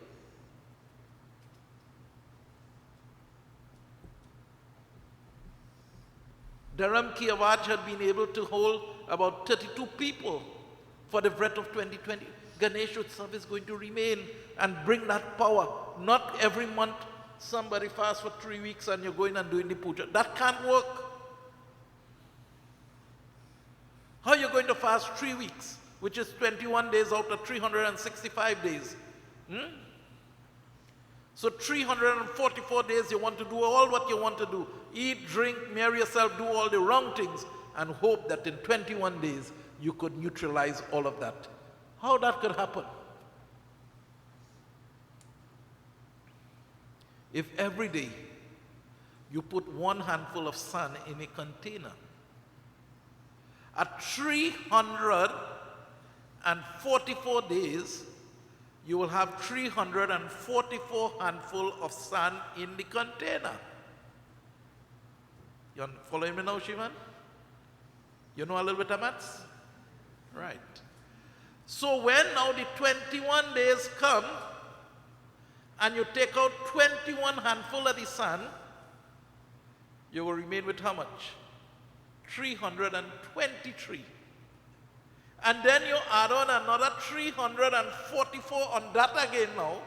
Dharam Ki Awaj had been able to hold about 32 people for the Vrat of 2020. Ganesh Utsav is going to remain and bring that power. Not every month somebody fasts for 3 weeks and you're going and doing the puja. That can't work. How are you going to fast 3 weeks, which is 21 days out of 365 days? So 344 days you want to do all what you want to do. Eat, drink, marry yourself, do all the wrong things, and hope that in 21 days you could neutralize all of that. How that could happen? If every day you put one handful of sand in a container, at 344 days, you will have 344 handful of sand in the container. You following me now, Shivan? You know a little bit of maths? Right. So when now the 21 days come, and you take out 21 handful of the sand, you will remain with how much? 323. And then you add on another 344 on that again now.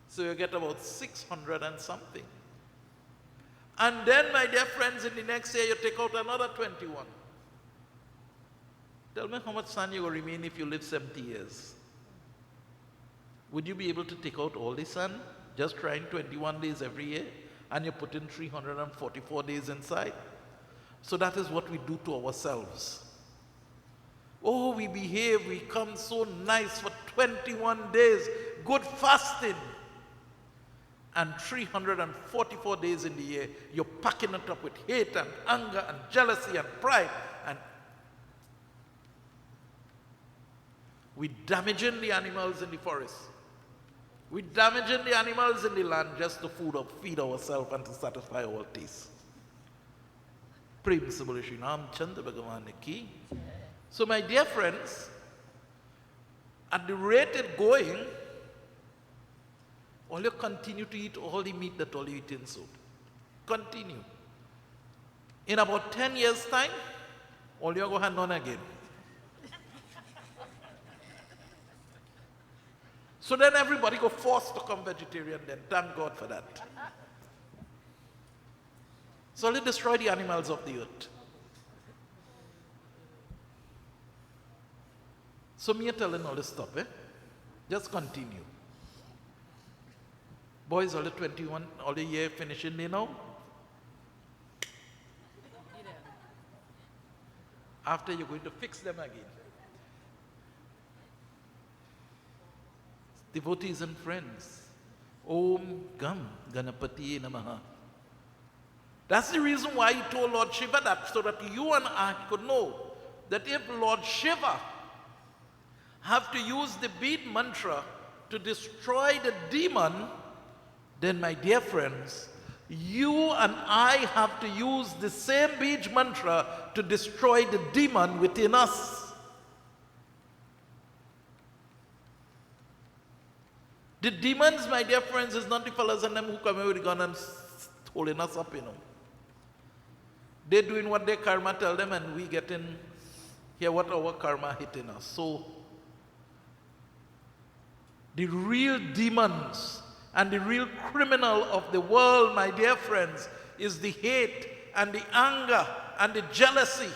So you get about 600 and something. And then, my dear friends, in the next year you take out another 21. Tell me how much sand you will remain if you live 70 years. Would you be able to take out all the sand, just trying 21 days every year, and you put in 344 days inside? So that is what we do to ourselves. Oh, we behave, we come so nice for 21 days, good fasting. And 344 days in the year, you're packing it up with hate and anger and jealousy and pride. And we're damaging the animals in the forest. We're damaging the animals in the land just to feed ourselves and to satisfy our taste. So my dear friends, at the rate it's going, all you continue to eat all the meat that all you eat in soup. Continue. In about 10 years' time, all you're going to have none again. So then everybody go forced to come vegetarian then. Thank God for that. So let's destroy the animals of the earth. So me telling all this stuff, just continue. Boys, all the 21, all the year finishing there now. After you're going to fix them again. Devotees and friends, Om Gam Ganapati Namaha. That's the reason why he told Lord Shiva that, so that you and I could know that if Lord Shiva have to use the bead mantra to destroy the demon, then my dear friends, you and I have to use the same bead mantra to destroy the demon within us. The demons, my dear friends, is not the fellas and them who come here with a gun and holding us up, They're doing what their karma tell them, and we get in here what our karma hitting us. So, the real demons and the real criminal of the world, my dear friends, is the hate and the anger and the jealousy.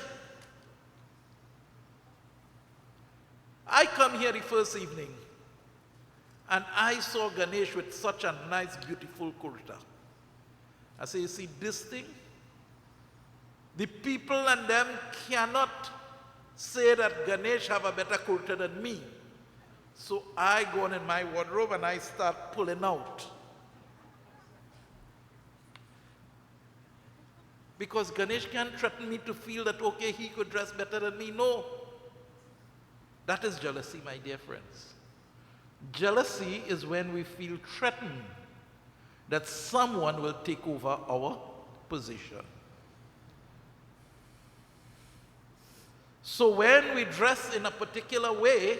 I come here the first evening and I saw Ganesh with such a nice, beautiful kurta. I say, you see this thing? The people and them cannot say that Ganesh have a better kurta than me. So I go on in my wardrobe and I start pulling out. Because Ganesh can't threaten me to feel that, okay, he could dress better than me. No. That is jealousy, my dear friends. Jealousy is when we feel threatened that someone will take over our position. So when we dress in a particular way,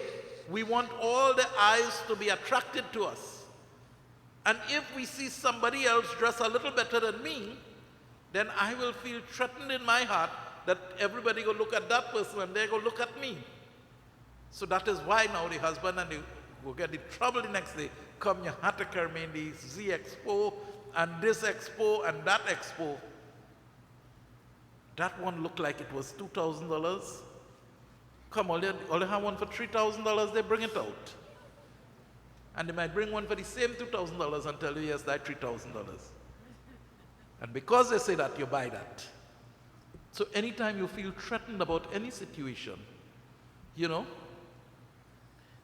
we want all the eyes to be attracted to us. And if we see somebody else dress a little better than me, then I will feel threatened in my heart that everybody go look at that person and they go look at me. So that is why now the husband and the will get in trouble the next day. Come, you had to carry me in the Z Expo and this Expo and that Expo. That one looked like it was $2,000. Come, all they have one for $3,000, they bring it out. And they might bring one for the same $2,000 and tell you, yes, that's $3,000. And because they say that, you buy that. So anytime you feel threatened about any situation, you know,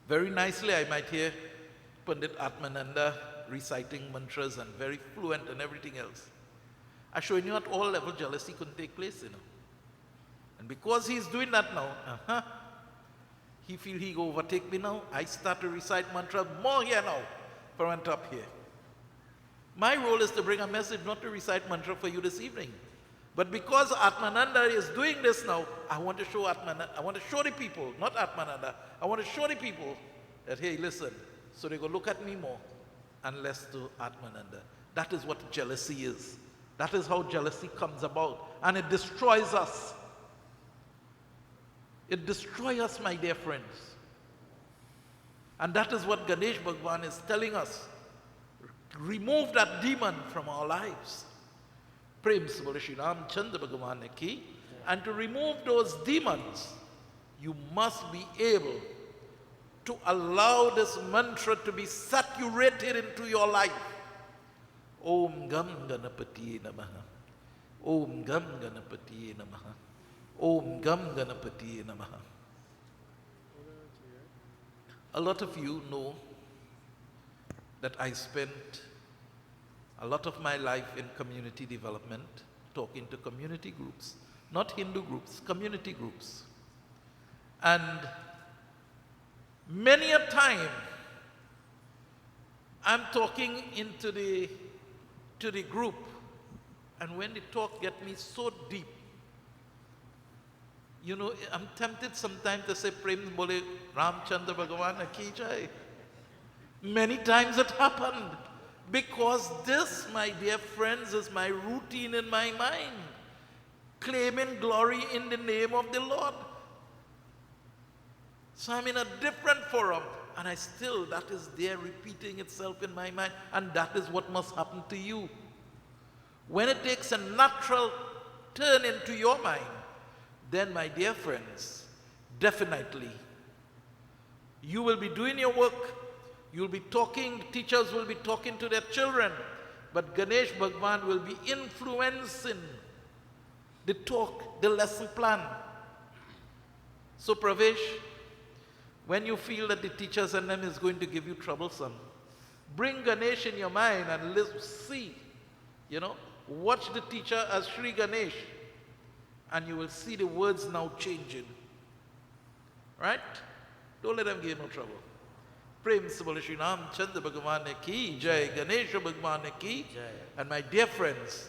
very nicely I might hear Pandit Atmananda reciting mantras and very fluent and everything else. I showing you at all level jealousy couldn't take place, you know. And because he's doing that now, he feel he go overtake me now. I start to recite mantra more here now from on top here. My role is to bring a message, not to recite mantra for you this evening. But because Atmananda is doing this now, I want to show Atmananda, I want to show the people, not Atmananda, I want to show the people that, hey, listen, so they go look at me more and less to Atmananda. That is what jealousy is. That is how jealousy comes about. And it destroys us. It destroys us, my dear friends. And that is what Ganesh Bhagwan is telling us. Remove that demon from our lives. Prem Sabal Shri Ram Chandra Bhagavan ki. And to remove those demons, you must be able to allow this mantra to be saturated into your life. Om Gam Ganapati Namaha. Om Gam Ganapati Namaha. Om Gam Ganapati Namaha. A lot of you know that I spent a lot of my life in community development, talking to community groups, not Hindu groups, community groups. And many a time, I'm talking to the group, and when the talk gets me so deep, you know, I'm tempted sometimes to say, Prem Bole Ramchandra Bhagavan ki jai. Many times it happened. Because this, my dear friends, is my routine in my mind. Claiming glory in the name of the Lord. So I'm in a different forum, and that is there repeating itself in my mind, and that is what must happen to you. When it takes a natural turn into your mind, then, my dear friends, definitely, you will be doing your work, you'll be talking, teachers will be talking to their children, but Ganesh Bhagwan will be influencing the talk, the lesson plan. So Pravesh, when you feel that the teachers and them is going to give you troublesome, bring Ganesh in your mind and see, you know, watch the teacher as Sri Ganesh, and you will see the words now changing. Right? Don't let them give you no trouble. Prem Sabal Shri Ram Chandra Bhagavan ki jai, Ganesha Bhagwan ki jai. And my dear friends,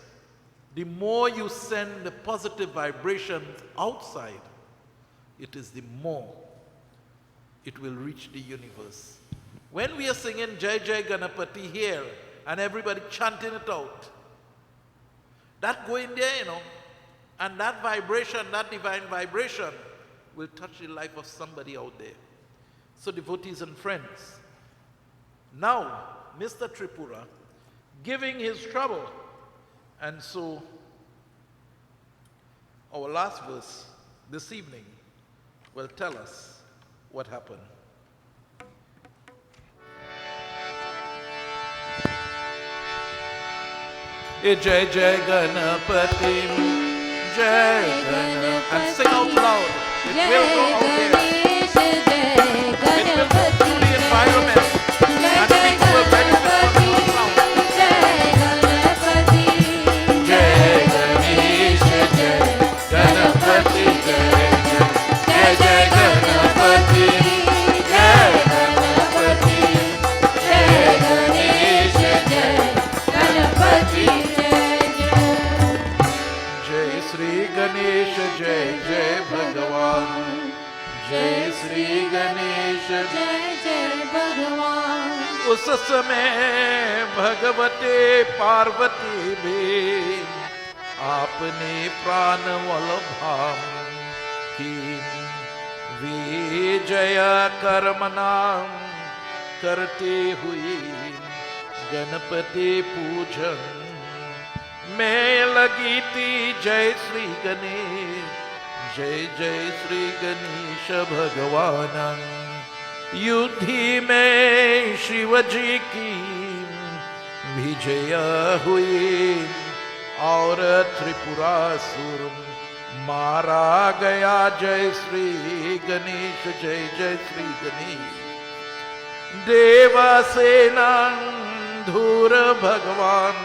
the more you send the positive vibrations outside, it is the more it will reach the universe. When we are singing Jai Jai Ganapati here and everybody chanting it out, that go in there, you know, and that vibration, that divine vibration will touch the life of somebody out there. So devotees and friends, now Mr. Tripura, giving his trouble, And so, our last verse this evening will tell us what happened. Jai Jai Ganapati, Jai Ganapati. And sing out loud. It will go out there. It will go through the environment. And people will benefit from your sound. Jai Ganesh, Jai Ganapati, Jai Jai Ganapati, Jai Ganapati, Jai Ganesh, Jai Ganapati, Jai Sri Ganesh, Jai Jai Bhagavan, Jai Sri Ganesh, जय जय भगवान उस समय भगवते पार्वती भी आपने प्राण वल्लभाम की विजय कर्मनाम करते हुए गणपति पूजन में लगी थी। जय श्री गणेश, जय जय श्री गणेश भगवान। युद्धि में शिव जी की विजय हुई और त्रिपुरासुर मारा गया। जय श्री गणेश, जय जय श्री गणेश। देवसेना धूर भगवान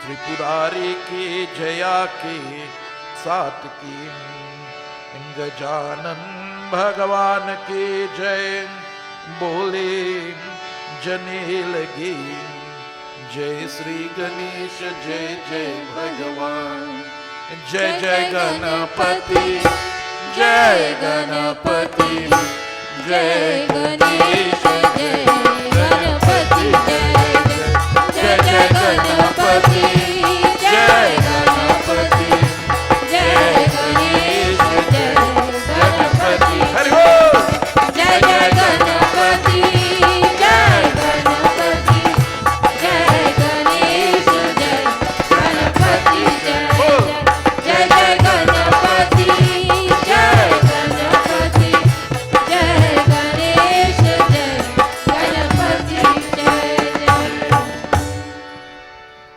त्रिपुरारी के जया के साथ की गजानन भगवान के जय बोले जने लगे। जय श्री गणेश, जय जय भगवान। जय जय गणपति, जय गणपति, जय गणेश, जय गणपति, जय जय गणपति, जय गणपति, जय गणेश, जय गणपति। हरि बोल। जय जय गणपति जय गणपति जय गणेश जय गणपति जय जय गणपति जय गणपति जय गणेश जय गणपति जय।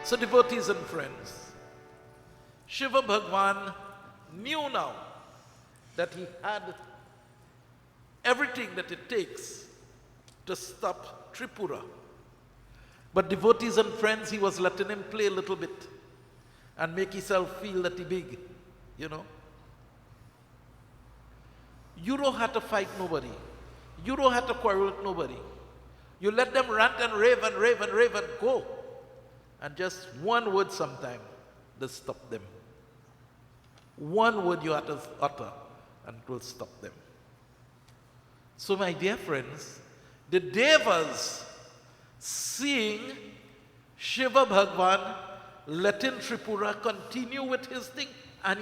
So devotees and friends, Shiva Bhagwan knew now that he had everything that it takes to stop Tripura. But devotees and friends, he was letting him play a little bit and make himself feel that he big, you know. You don't have to fight nobody. You don't have to quarrel with nobody. You let them rant and rave and rave and rave and go. And just one word sometime to stop them. One word you have to utter and it will stop them. So my dear friends, the Devas seeing Shiva Bhagwan letting Tripura continue with his thing, and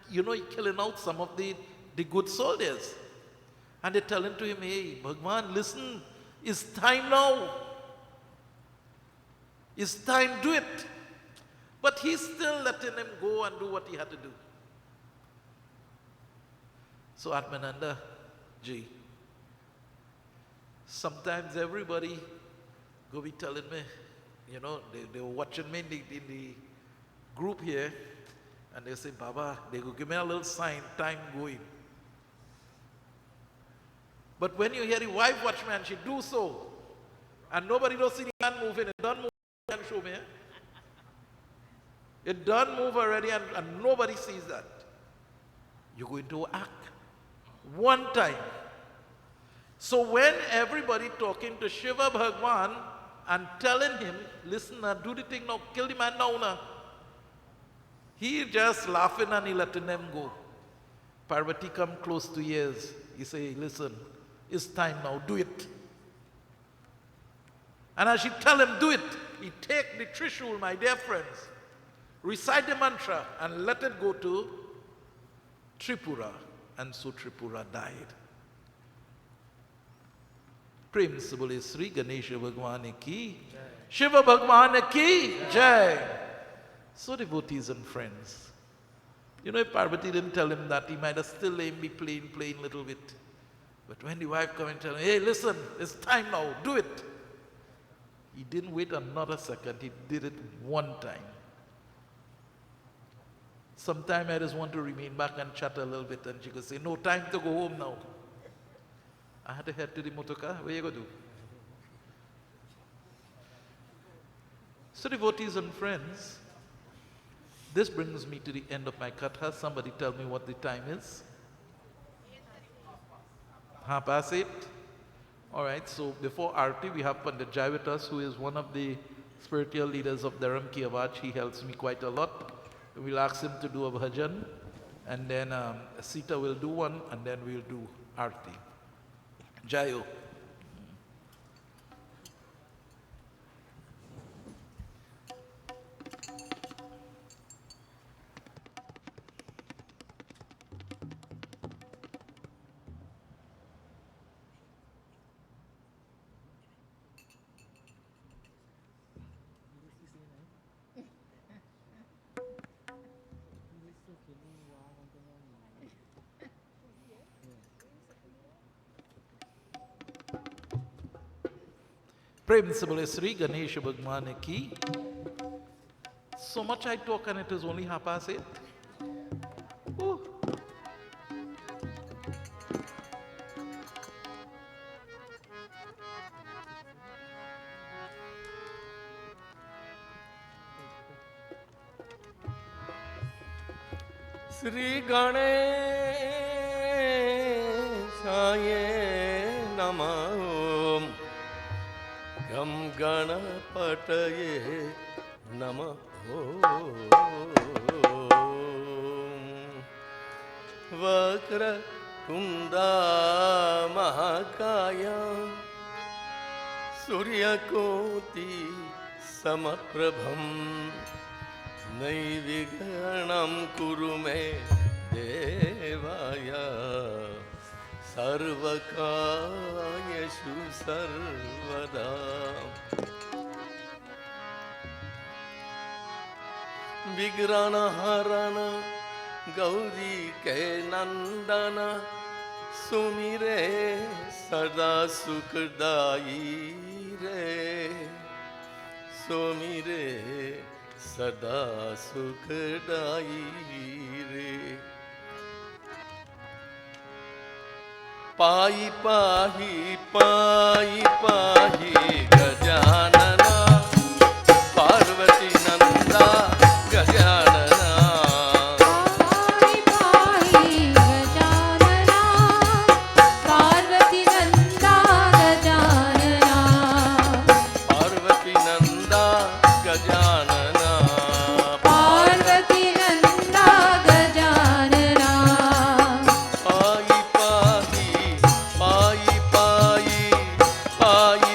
he killing out some of the good soldiers. And they're telling to him, hey, Bhagwan, listen, it's time now. It's time, do it. But he's still letting him go and do what he had to do. So Atmananda ji, sometimes everybody go be telling me, they were watching me in the group here, and they say, Baba, they go give me a little sign, time going. But when you hear the wife watch me and she do so, and nobody don't see the hand moving, it done move and show me. It done move already and nobody sees that. You're going to act one time. So when everybody talking to Shiva Bhagwan and telling him, listen, do the thing now, kill the man now. He just laughing and he letting them go. Parvati come close to ears. He say, listen, it's time now, do it. And as she tell him, do it, he take the Trishul, my dear friends, recite the mantra and let it go to Tripura. And so Tripura died. Prem se bole Sri Ganesha Bhagwan ki, Shiva Bhagwan ki jai. So devotees and friends, you know, if Parvati didn't tell him that, he might have still let me playing a little bit. But when the wife come and tell him, hey, listen, it's time now, do it. He didn't wait another second, he did it one time. Sometime I just want to remain back and chat a little bit, and she could say, no, time to go home now. I had to head to the motor car, what you going to do? So devotees and friends, this brings me to the end of my katha. Somebody tell me what the time is. 8:30. All right, so before Aarti, we have Pandit Jai with us, who is one of the spiritual leaders of Dharam Ki Awaaj. He helps me quite a lot. We'll ask him to do a bhajan, and then Sita will do one, and then we'll do Aarti. Jayo. प्रेम से बोले श्री गणेश भगवान की. So much I talk and it is only 8:30. Ooh. Shri गणेशाय नमः. गम गणपतये नमः. वक्रतुण्डा महाकाय सूर्यकोटि समप्रभं नैर्विघ्नं कुरु मे देवाय सर्वकार्येषु सर्वदा. विघ्नहरण गौरी के नंदन सुमिरे सदा सुखदाई रे. सुमिरे सदा सुखदाई रे. पाई पाही पाई पाही गजानना पार्वती नंदा गजानना. पाहि पाहि गजानना पार्वती नंदा गजानना. पार्वती नंदा गजानना. पार्वती नंदा गजानना. पाई पाही पाई पाई पाई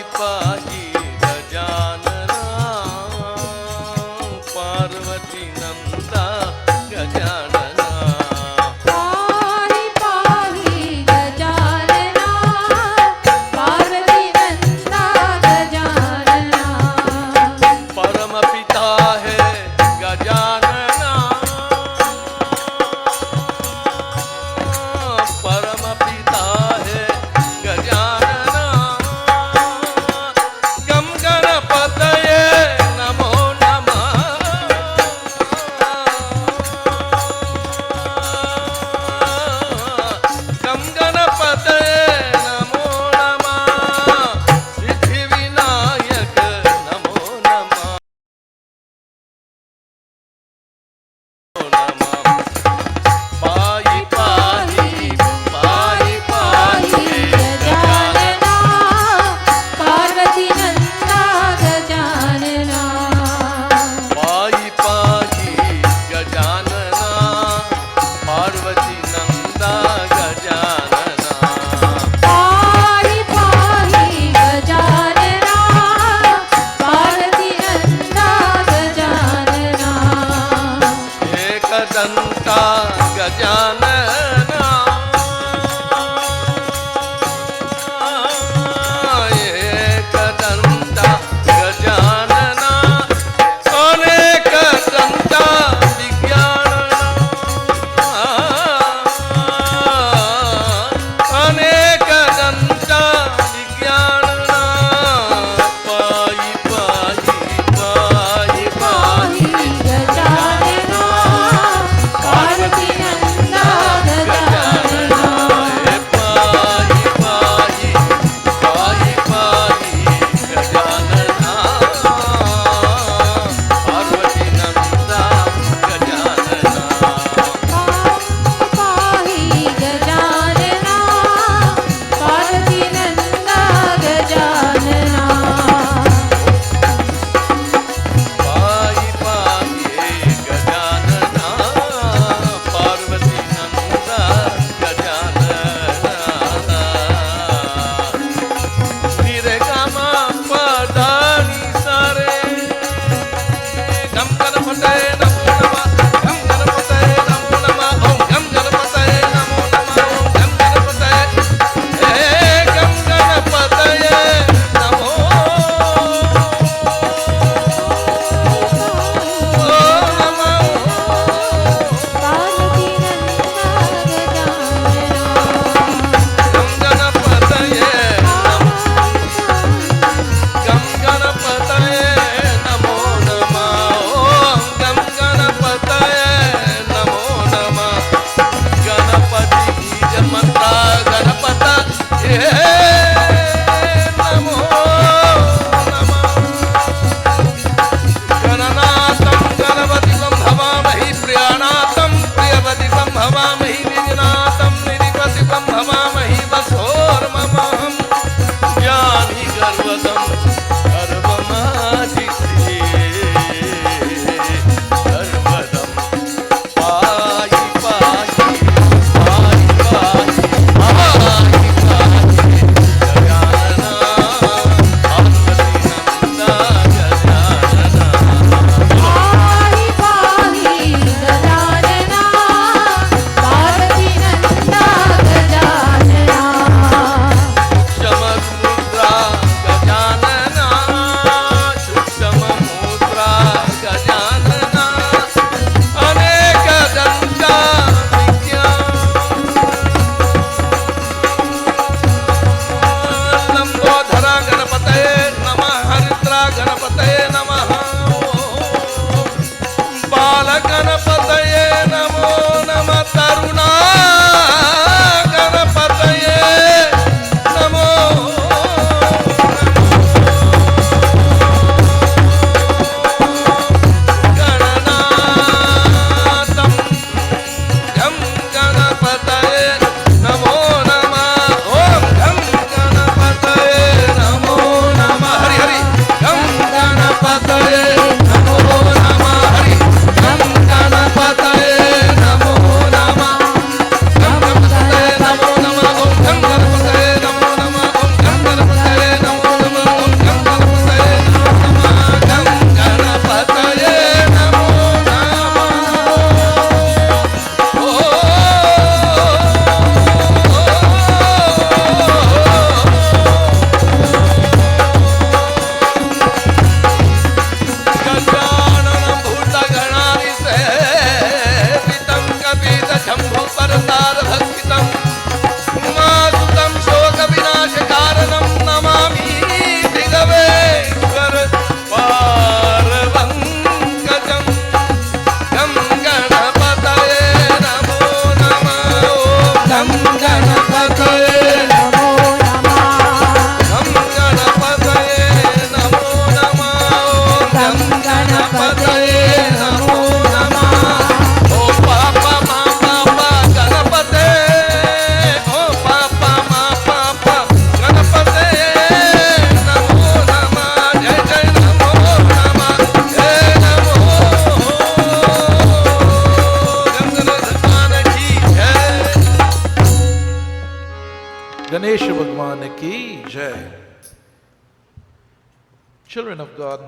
Children of God,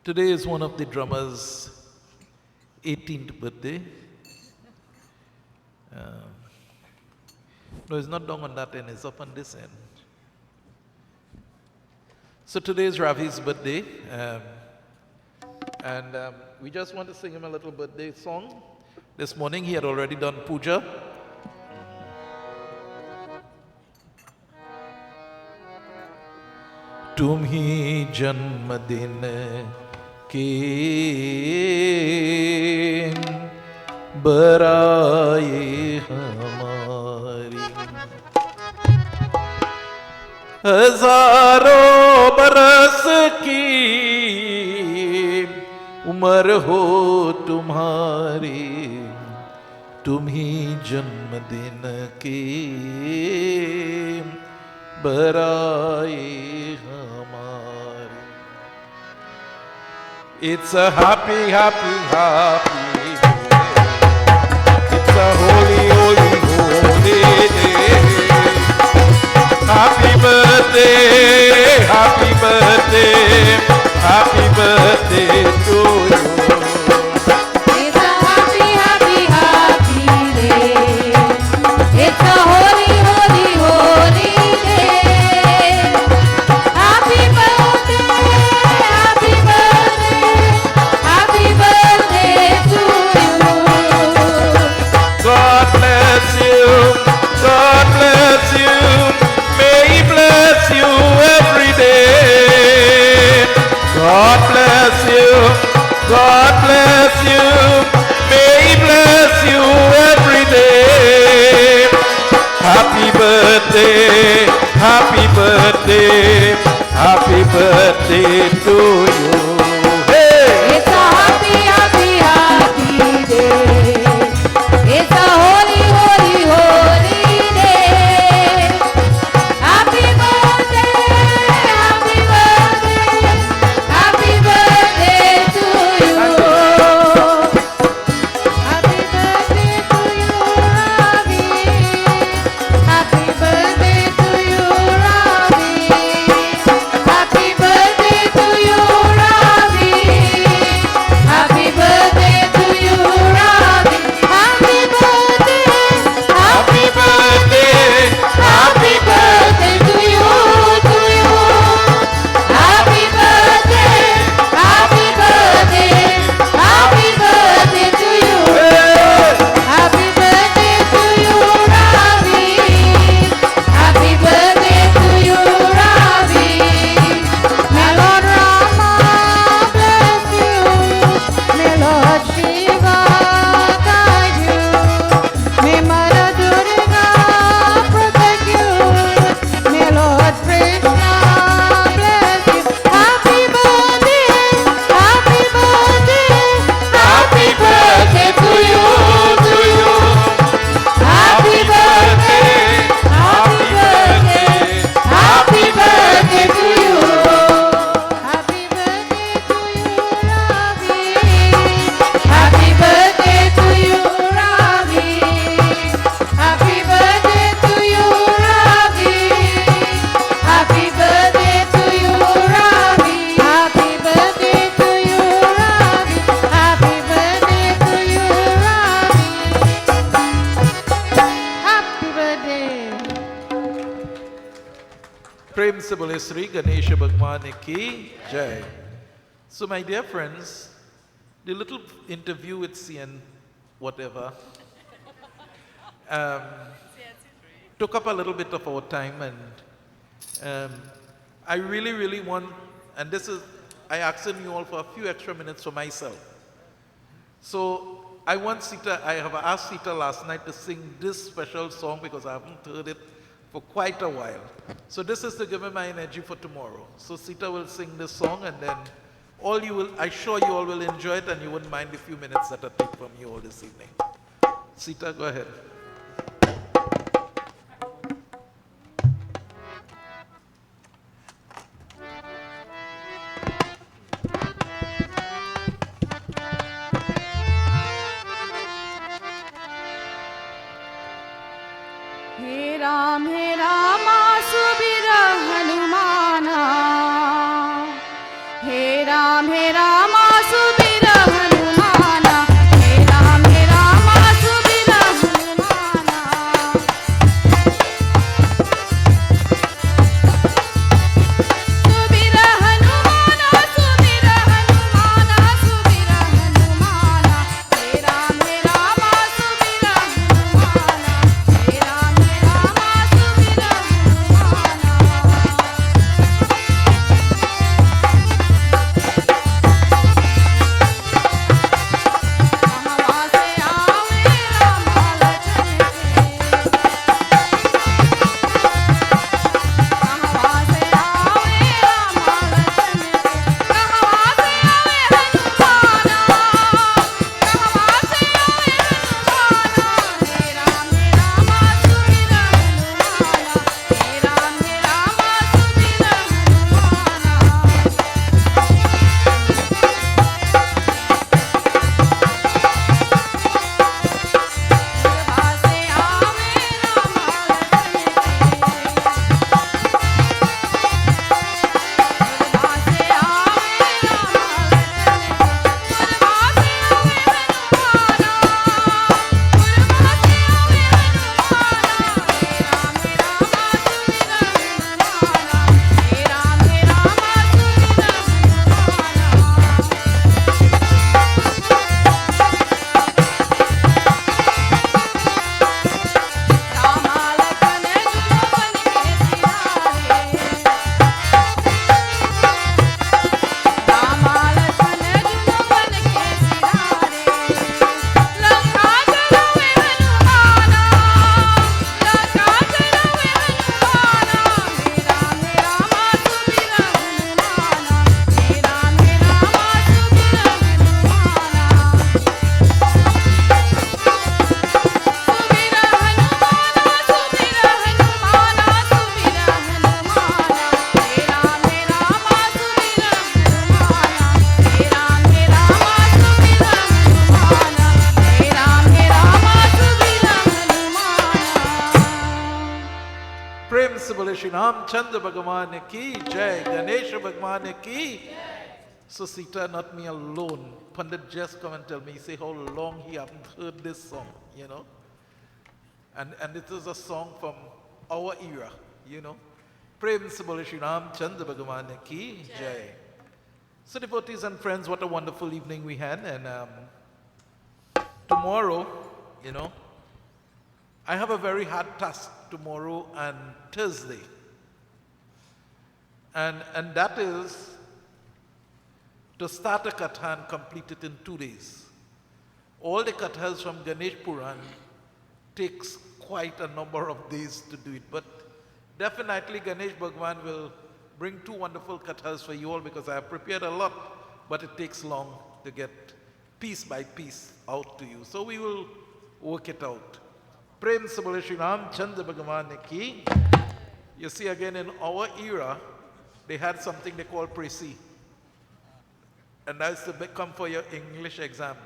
today is one of the drummer's 18th birthday. No, it's not down on that end, it's up on this end. So today is Ravi's birthday, and we just want to sing him a little birthday song. This morning he had already done puja. तुम्ही जन्मदिन के बराए हमारी हजारों बरस की उम्र हो तुम्हारी तुम्ही जन्मदिन के बराए हमारी. It's a happy, happy, happy day. It's a holy, holy, holy day. Happy birthday, happy birthday, happy birthday to you. It's a happy, happy, happy day. It's a holy, holy, holy day. Happy birthday, happy birthday, happy birthday to you. God bless you, God bless you, may He bless you every day. God bless you, God bless you, may He bless you every day. Happy birthday, happy birthday, happy birthday to you. Hey! It's a happy, happy, happy day. It's a holy, holy, holy day. Happy birthday, happy birthday, happy birthday to you. Happy birthday to you, Ravi. Happy birthday to you, Ravi. Happy birthday to you, Ravi. Happy birthday to you, Ravi. Happy birthday, happy birthday, happy birthday to you, to you. Happy birthday, happy birthday, happy birthday to you. Happy birthday to you, Ravi. Happy birthday to you, Ravi. May Lord Rama bless you. May Lord Shiva guide you. May Mother Durga protect you. May Lord Krishna bless you. Happy birthday, happy birthday, happy birthday to you, to you. Happy birthday, happy birthday, happy birthday to you. Happy birthday to you, Ravi. Happy birthday to you, Ravi. Happy birthday to you, Ravi. Happy birthday to you, Ravi. Happy birthday to you, Ravi. Happy birthday to you, Ravi. Happy birthday. Prem se bole Sri Ganesh Bhagwan ki Jai. So my dear friends, the little interview with CN whatever took up a little bit of our time, and I really want, and this is, I asking you all for a few extra minutes for myself. So I want Sita, I have asked Sita last night to sing this special song because I haven't heard it for quite a while. So this is to give me my energy for tomorrow. So Sita will sing this song, and then all you will, I'm sure you all will enjoy it, and you wouldn't mind the few minutes that I take from you all this evening. Sita, go ahead. Hey Ram Subir Hanumana Ramchandra Bhagavan ki jai, Ganesh Bhagavan ki. So Sita, not me alone. Pandit just come and tell me, say how long he haven't heard this song, you know. And it is a song from our era, you know. Prem se bole Shri Ramchandra Bhagavan ki jai. So devotees and friends, what a wonderful evening we had. And tomorrow, you know, I have a very hard task tomorrow and Thursday. And that is to start a katha and complete it in 2 days. All the kathas from Ganesh Puran takes quite a number of days to do it. But definitely Ganesh Bhagwan will bring 2 wonderful kathas for you all because I have prepared a lot, but it takes long to get piece by piece out to you. So we will work it out. Prem se bole Shri Ramchandra Bhagavan ki. You see, again, in our era, they had something they call Presi. And that's to come for your English exam,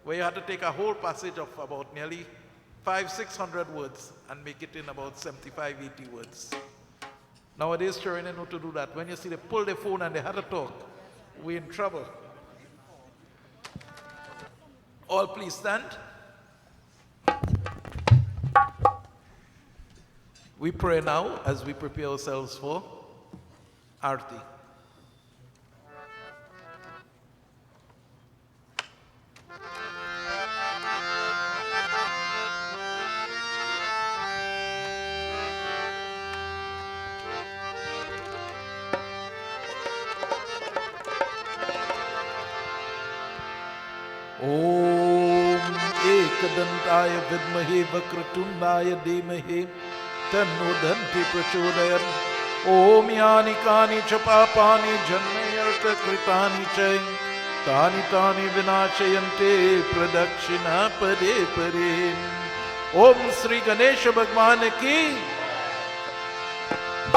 where you had to take a whole passage of about nearly 500-600 words and make it in about 75-80 words. Nowadays, children know to do that. When you see they pull their phone and they had to talk, we're in trouble. All please stand. We pray now as we prepare ourselves for Aarti. Om Ekadantaya Vidmahe Vakratundaya Dhimahe Tanno Danti Prachodayam. Om Yani Kani Chapapani Janmayarta Kritani Chay Tani Tani Vinachayante Pradakshina Pade Pare. Om Sri Ganesha Bhagwan ki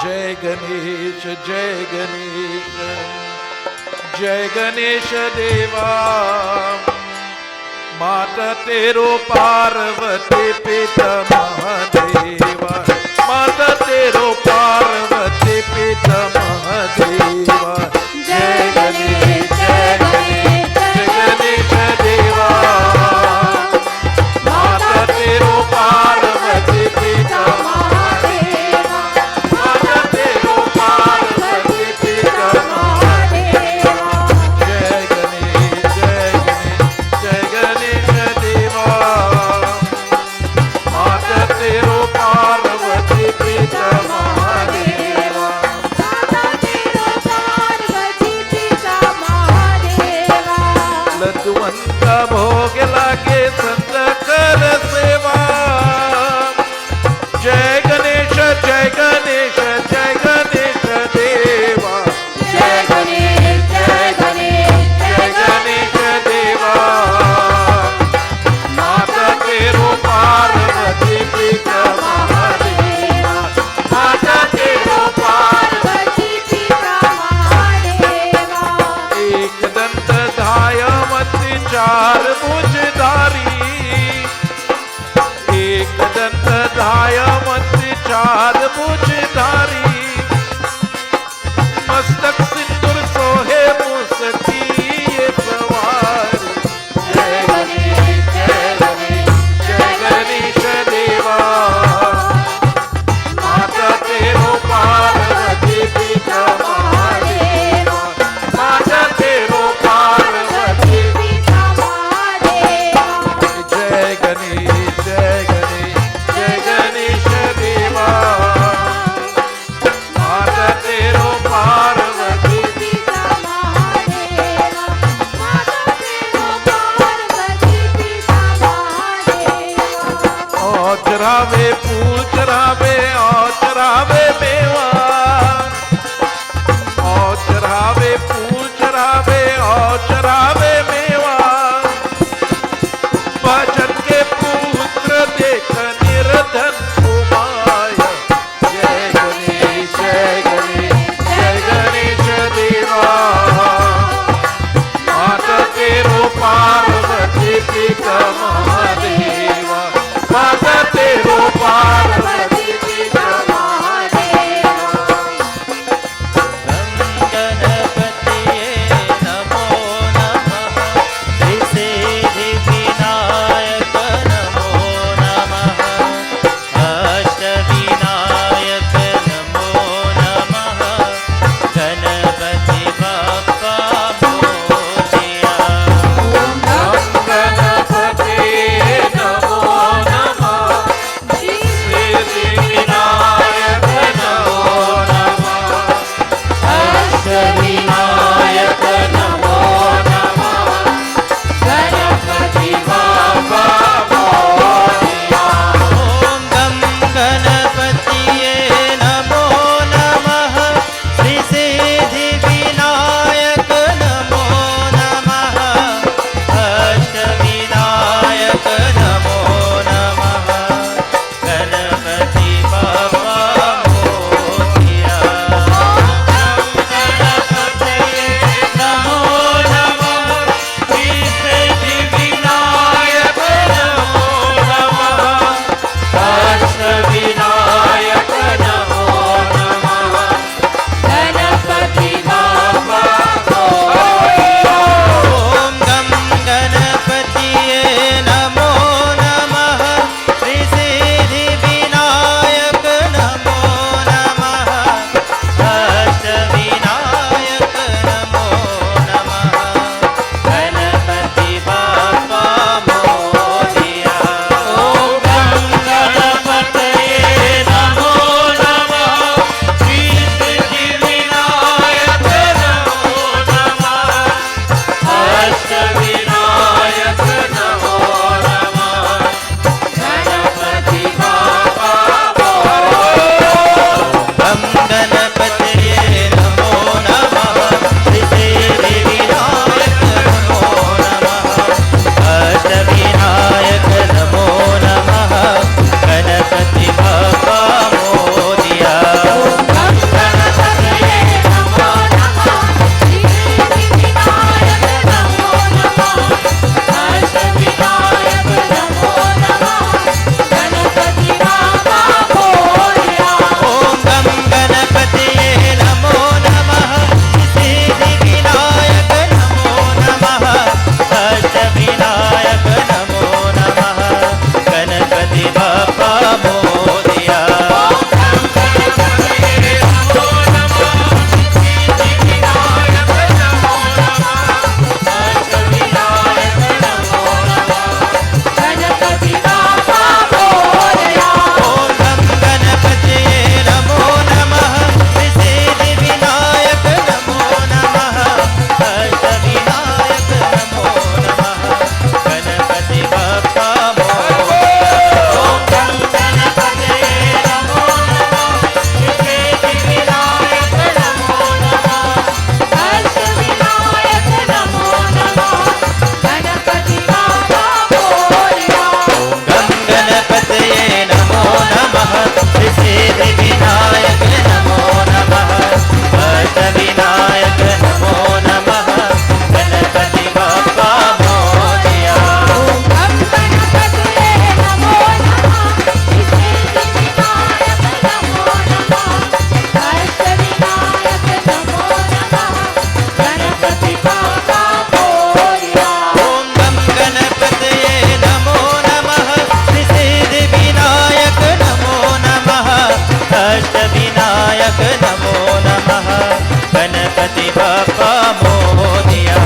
Jai Ganesha, Jai Ganesha, Jai Ganesha Deva. माता तेरो पार्वती पिता महादेवा, माता तेरो पार्वती पिता महादेवा। जय गणेश, जय गणेश, जय गणेश देवा। माता तेरो पार्वती पिता महादेवा, माता तेरो पार्वती पिता महादेवा। जय गणेश, जय गणेश, जय गणेश देवा। माता तेरो पार्वती पिता Mahadeva. Ganpati Bappa Moriya.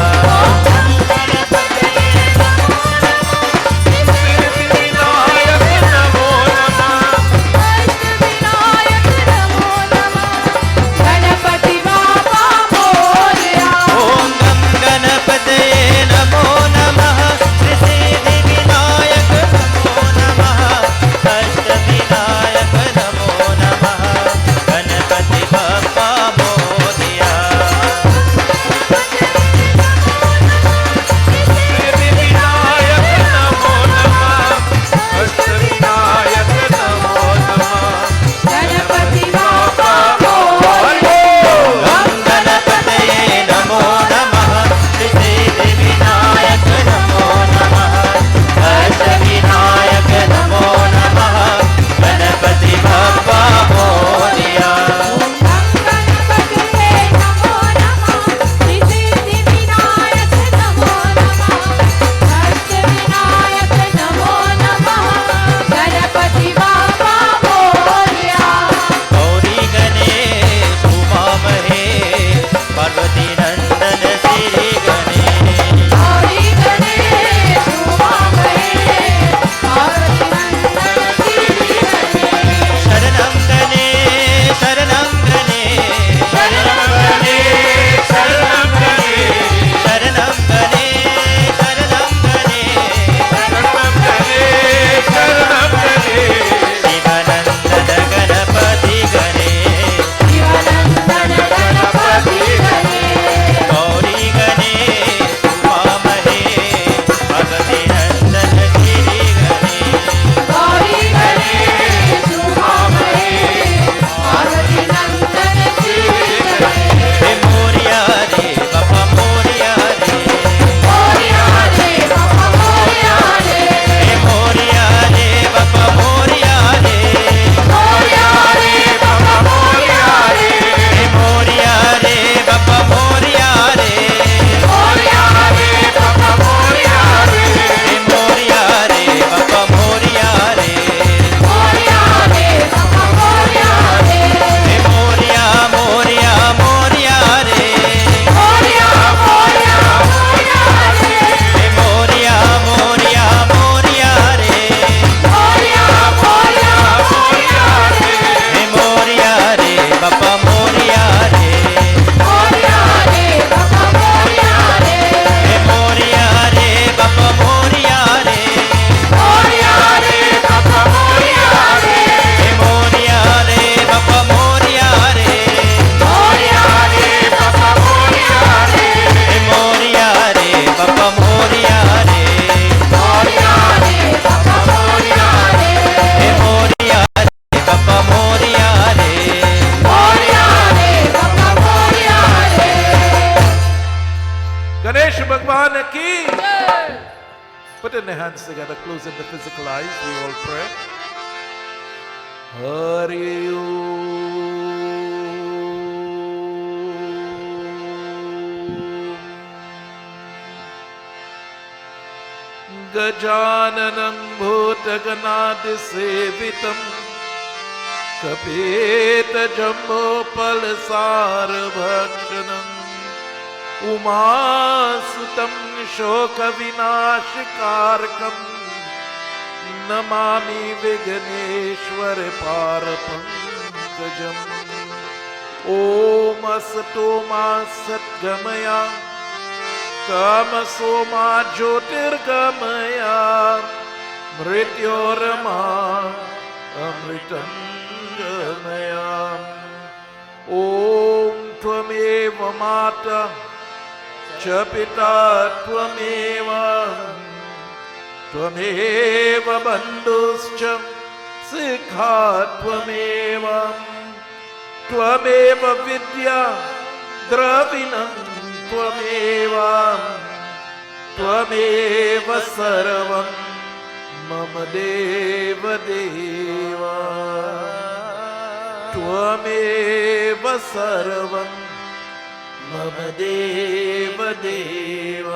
Ganesh Bhagwan ki. Put in the hands together, close in the physical eyes, we all pray. Hari Om. Gajananam bhutaganathi sevitam kapeta jambo palsar bhakshanam उमासुतं शोकविनाशकारकं Namami Vighneshwar पारपङ्कजम् ॐ असतो मा सद्गमया तमसो मा ज्योतिर्गमया मृत्योर्मा अमृतं गमया ॐ त्वमेव माता च पिता त्वमेव त्वमेव बन्धुश्च शिखा त्वमेव त्वमेव विद्या द्रविणं त्वमेव त्वमेव सर्वं मम देव देव त्वमेव सर्वं मम देव देव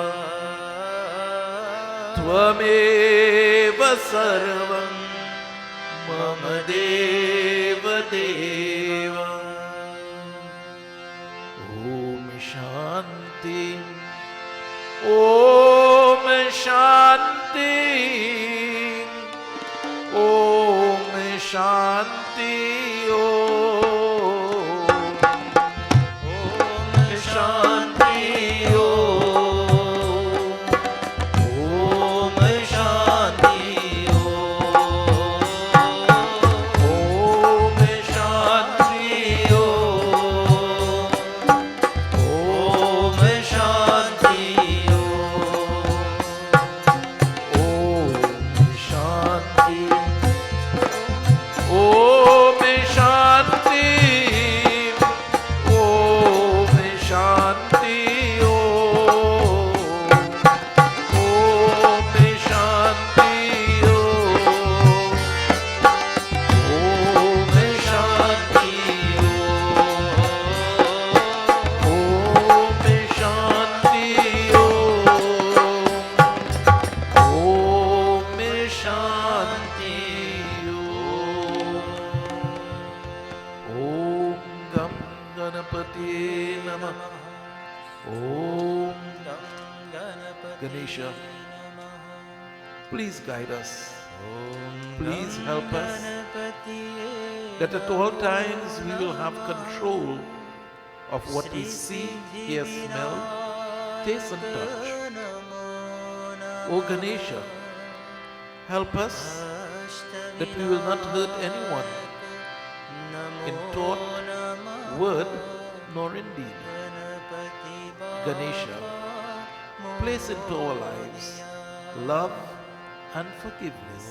त्वमेव सर्वं मम देव देव ॐ Shanti. Om Shanti. Om Shanti. Om Shanti. Om Shanti. Om Shanti. Om Shanti. Om Shanti. Om Shanti. Om Shanti. Om Shanti. Om Shanti. Om Shanti. Om Shanti. Om Gam Ganapati Namah. Om Ganesha, please guide us. Please help us that at all times we will have control of what we see, hear, smell, taste and touch. O Ganesha, help us that we will not hurt anyone in thought, word, nor in deed. Ganesha, place into our lives love and forgiveness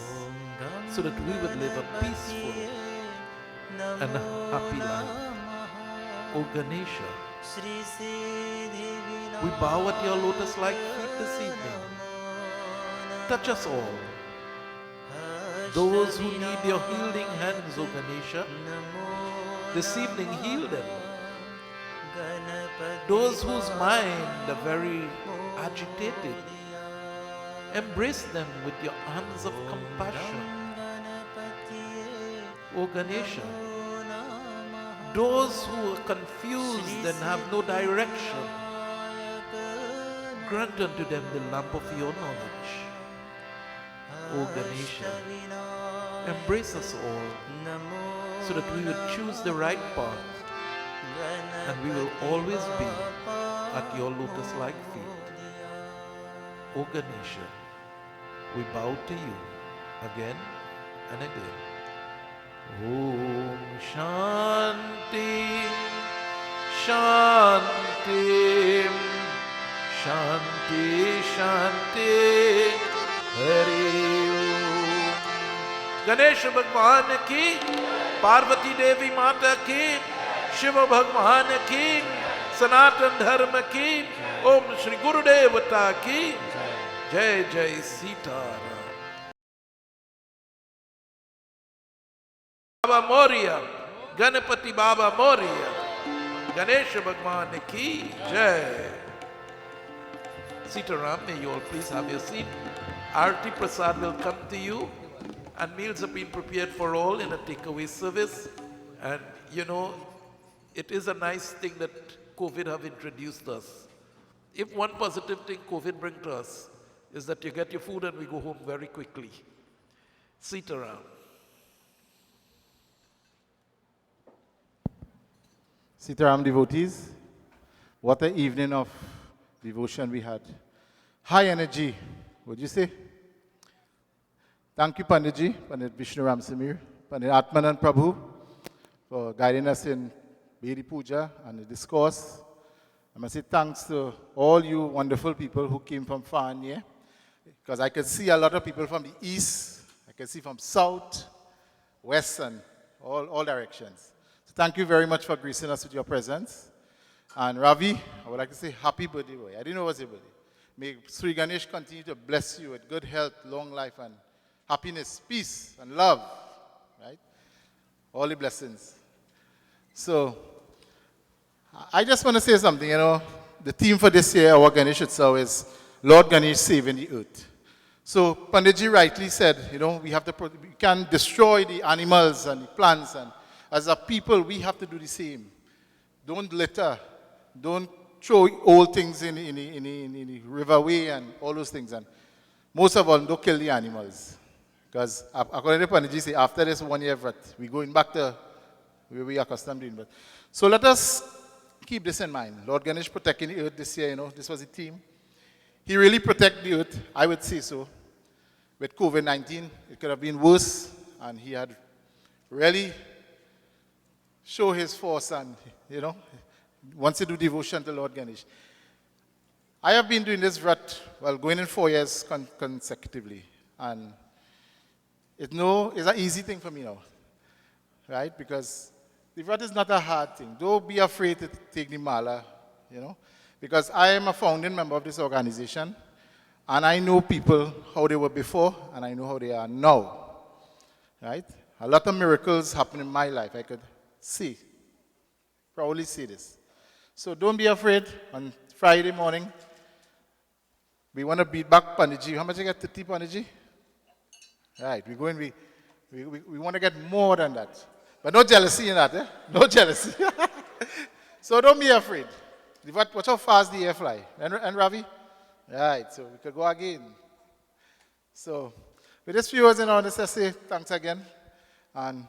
so that we would live a peaceful and a happy life. O Ganesha, we bow at your lotus-like feet this evening. Touch us all. Those who need your healing hands, O Ganesha, this evening heal them. Those whose mind are very agitated, embrace them with your hands of compassion. O Ganesha, those who are confused and have no direction, grant unto them the lamp of your knowledge. O Ganesha, embrace us all so that we would choose the right path and we will always be at your lotus-like feet. O Ganesha, we bow to you again and again. Om Shanti, Shanti, Shanti, Shanti, Hari Om. Ganesh Bhagwan ki, Parvati Devi Mata ki, Shiva Bhagwan ki, Sanatan Dharma ki, Om Shri Guru Devata ki, Jai Jai Sitaram. Baba Moria, Ganapati Baba Moria, Ganesha Bhagwan ki Jai. Sitaram, may you all please have your seat. Arti Prasad will come to you, and meals have been prepared for all in a takeaway service. And you know, it is a nice thing that COVID have introduced us. If one positive thing COVID brings to us is that you get your food and we go home very quickly. Sitaram. Sitaram devotees, what an evening of devotion we had. High energy, would you say? Thank you, Panditji, Pandit Vishnu Ram Samir, Pandit Atmanand Prabhu, for guiding us in Bedi Puja and the discourse. I must say thanks to all you wonderful people who came from far and near, because I could see a lot of people from the east, I could see from south, west, and all directions. So thank you very much for gracing us with your presence. And Ravi, I would like to say happy birthday, boy. I didn't know it was your birthday. May Sri Ganesh continue to bless you with good health, long life, and happiness, peace, and love, right? All the blessings. So, I just want to say something, you know. The theme for this year, our Ganesh Utsav, is Lord Ganesh saving the earth. So, Panditji rightly said, you know, we can destroy the animals and the plants, and as a people, we have to do the same. Don't litter, don't throw old things in the riverway and all those things. And most of all, don't kill the animals. Because according to Pandiji, say after this 1 year, we're going back to where we are accustomed to. But so let us keep this in mind. Lord Ganesh protecting the earth this year, this was the theme. He really protected the earth, I would say so. With COVID-19, it could have been worse, and he had really show his force and, wants to do devotion to Lord Ganesh. I have been doing this vrat, going in 4 years consecutively, and it's an easy thing for me now, right? Because the vrat is not a hard thing. Don't be afraid to take the mala, because I am a founding member of this organization, and I know people, how they were before, and I know how they are now, right? A lot of miracles happen in my life. I could proudly see this. So don't be afraid. On Friday morning, we want to beat back Pandiji. How much you get, 30 Pandiji? Right, we want to get more than that. But no jealousy in that, eh? No jealousy. So don't be afraid. Watch how fast the air fly. And Ravi? Right, so we could go again. So with this few words, I want to say thanks again. And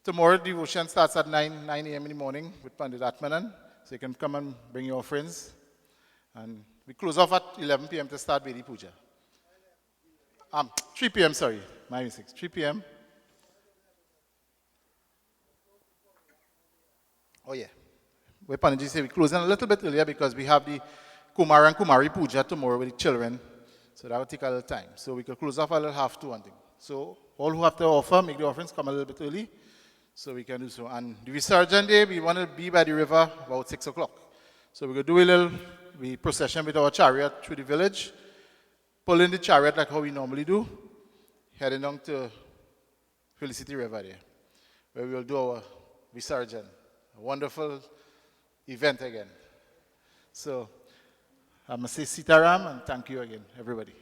tomorrow devotion starts at 9 a.m. in the morning with Pandit Atmanan. So you can come and bring your friends. And we close off at 11 p.m. to start Vedi Puja. 3 p.m., sorry. My mistake. 3 p.m. Oh, yeah. Where Pandiji say we close in a little bit earlier because we have the Kumar and Kumari Puja tomorrow with the children. So that will take a little time. So we could close off a little half to one thing. So all who have to offer, make the offerings, come a little bit early. So we can do so. And the Visarjan day, we want to be by the river about 6 o'clock. So we're going to do a little procession with our chariot through the village. Pull in the chariot like how we normally do. Heading down to Felicity River there, where we will do our Visarjan. A wonderful event again. So I'm going to say Sitaram and thank you again, everybody.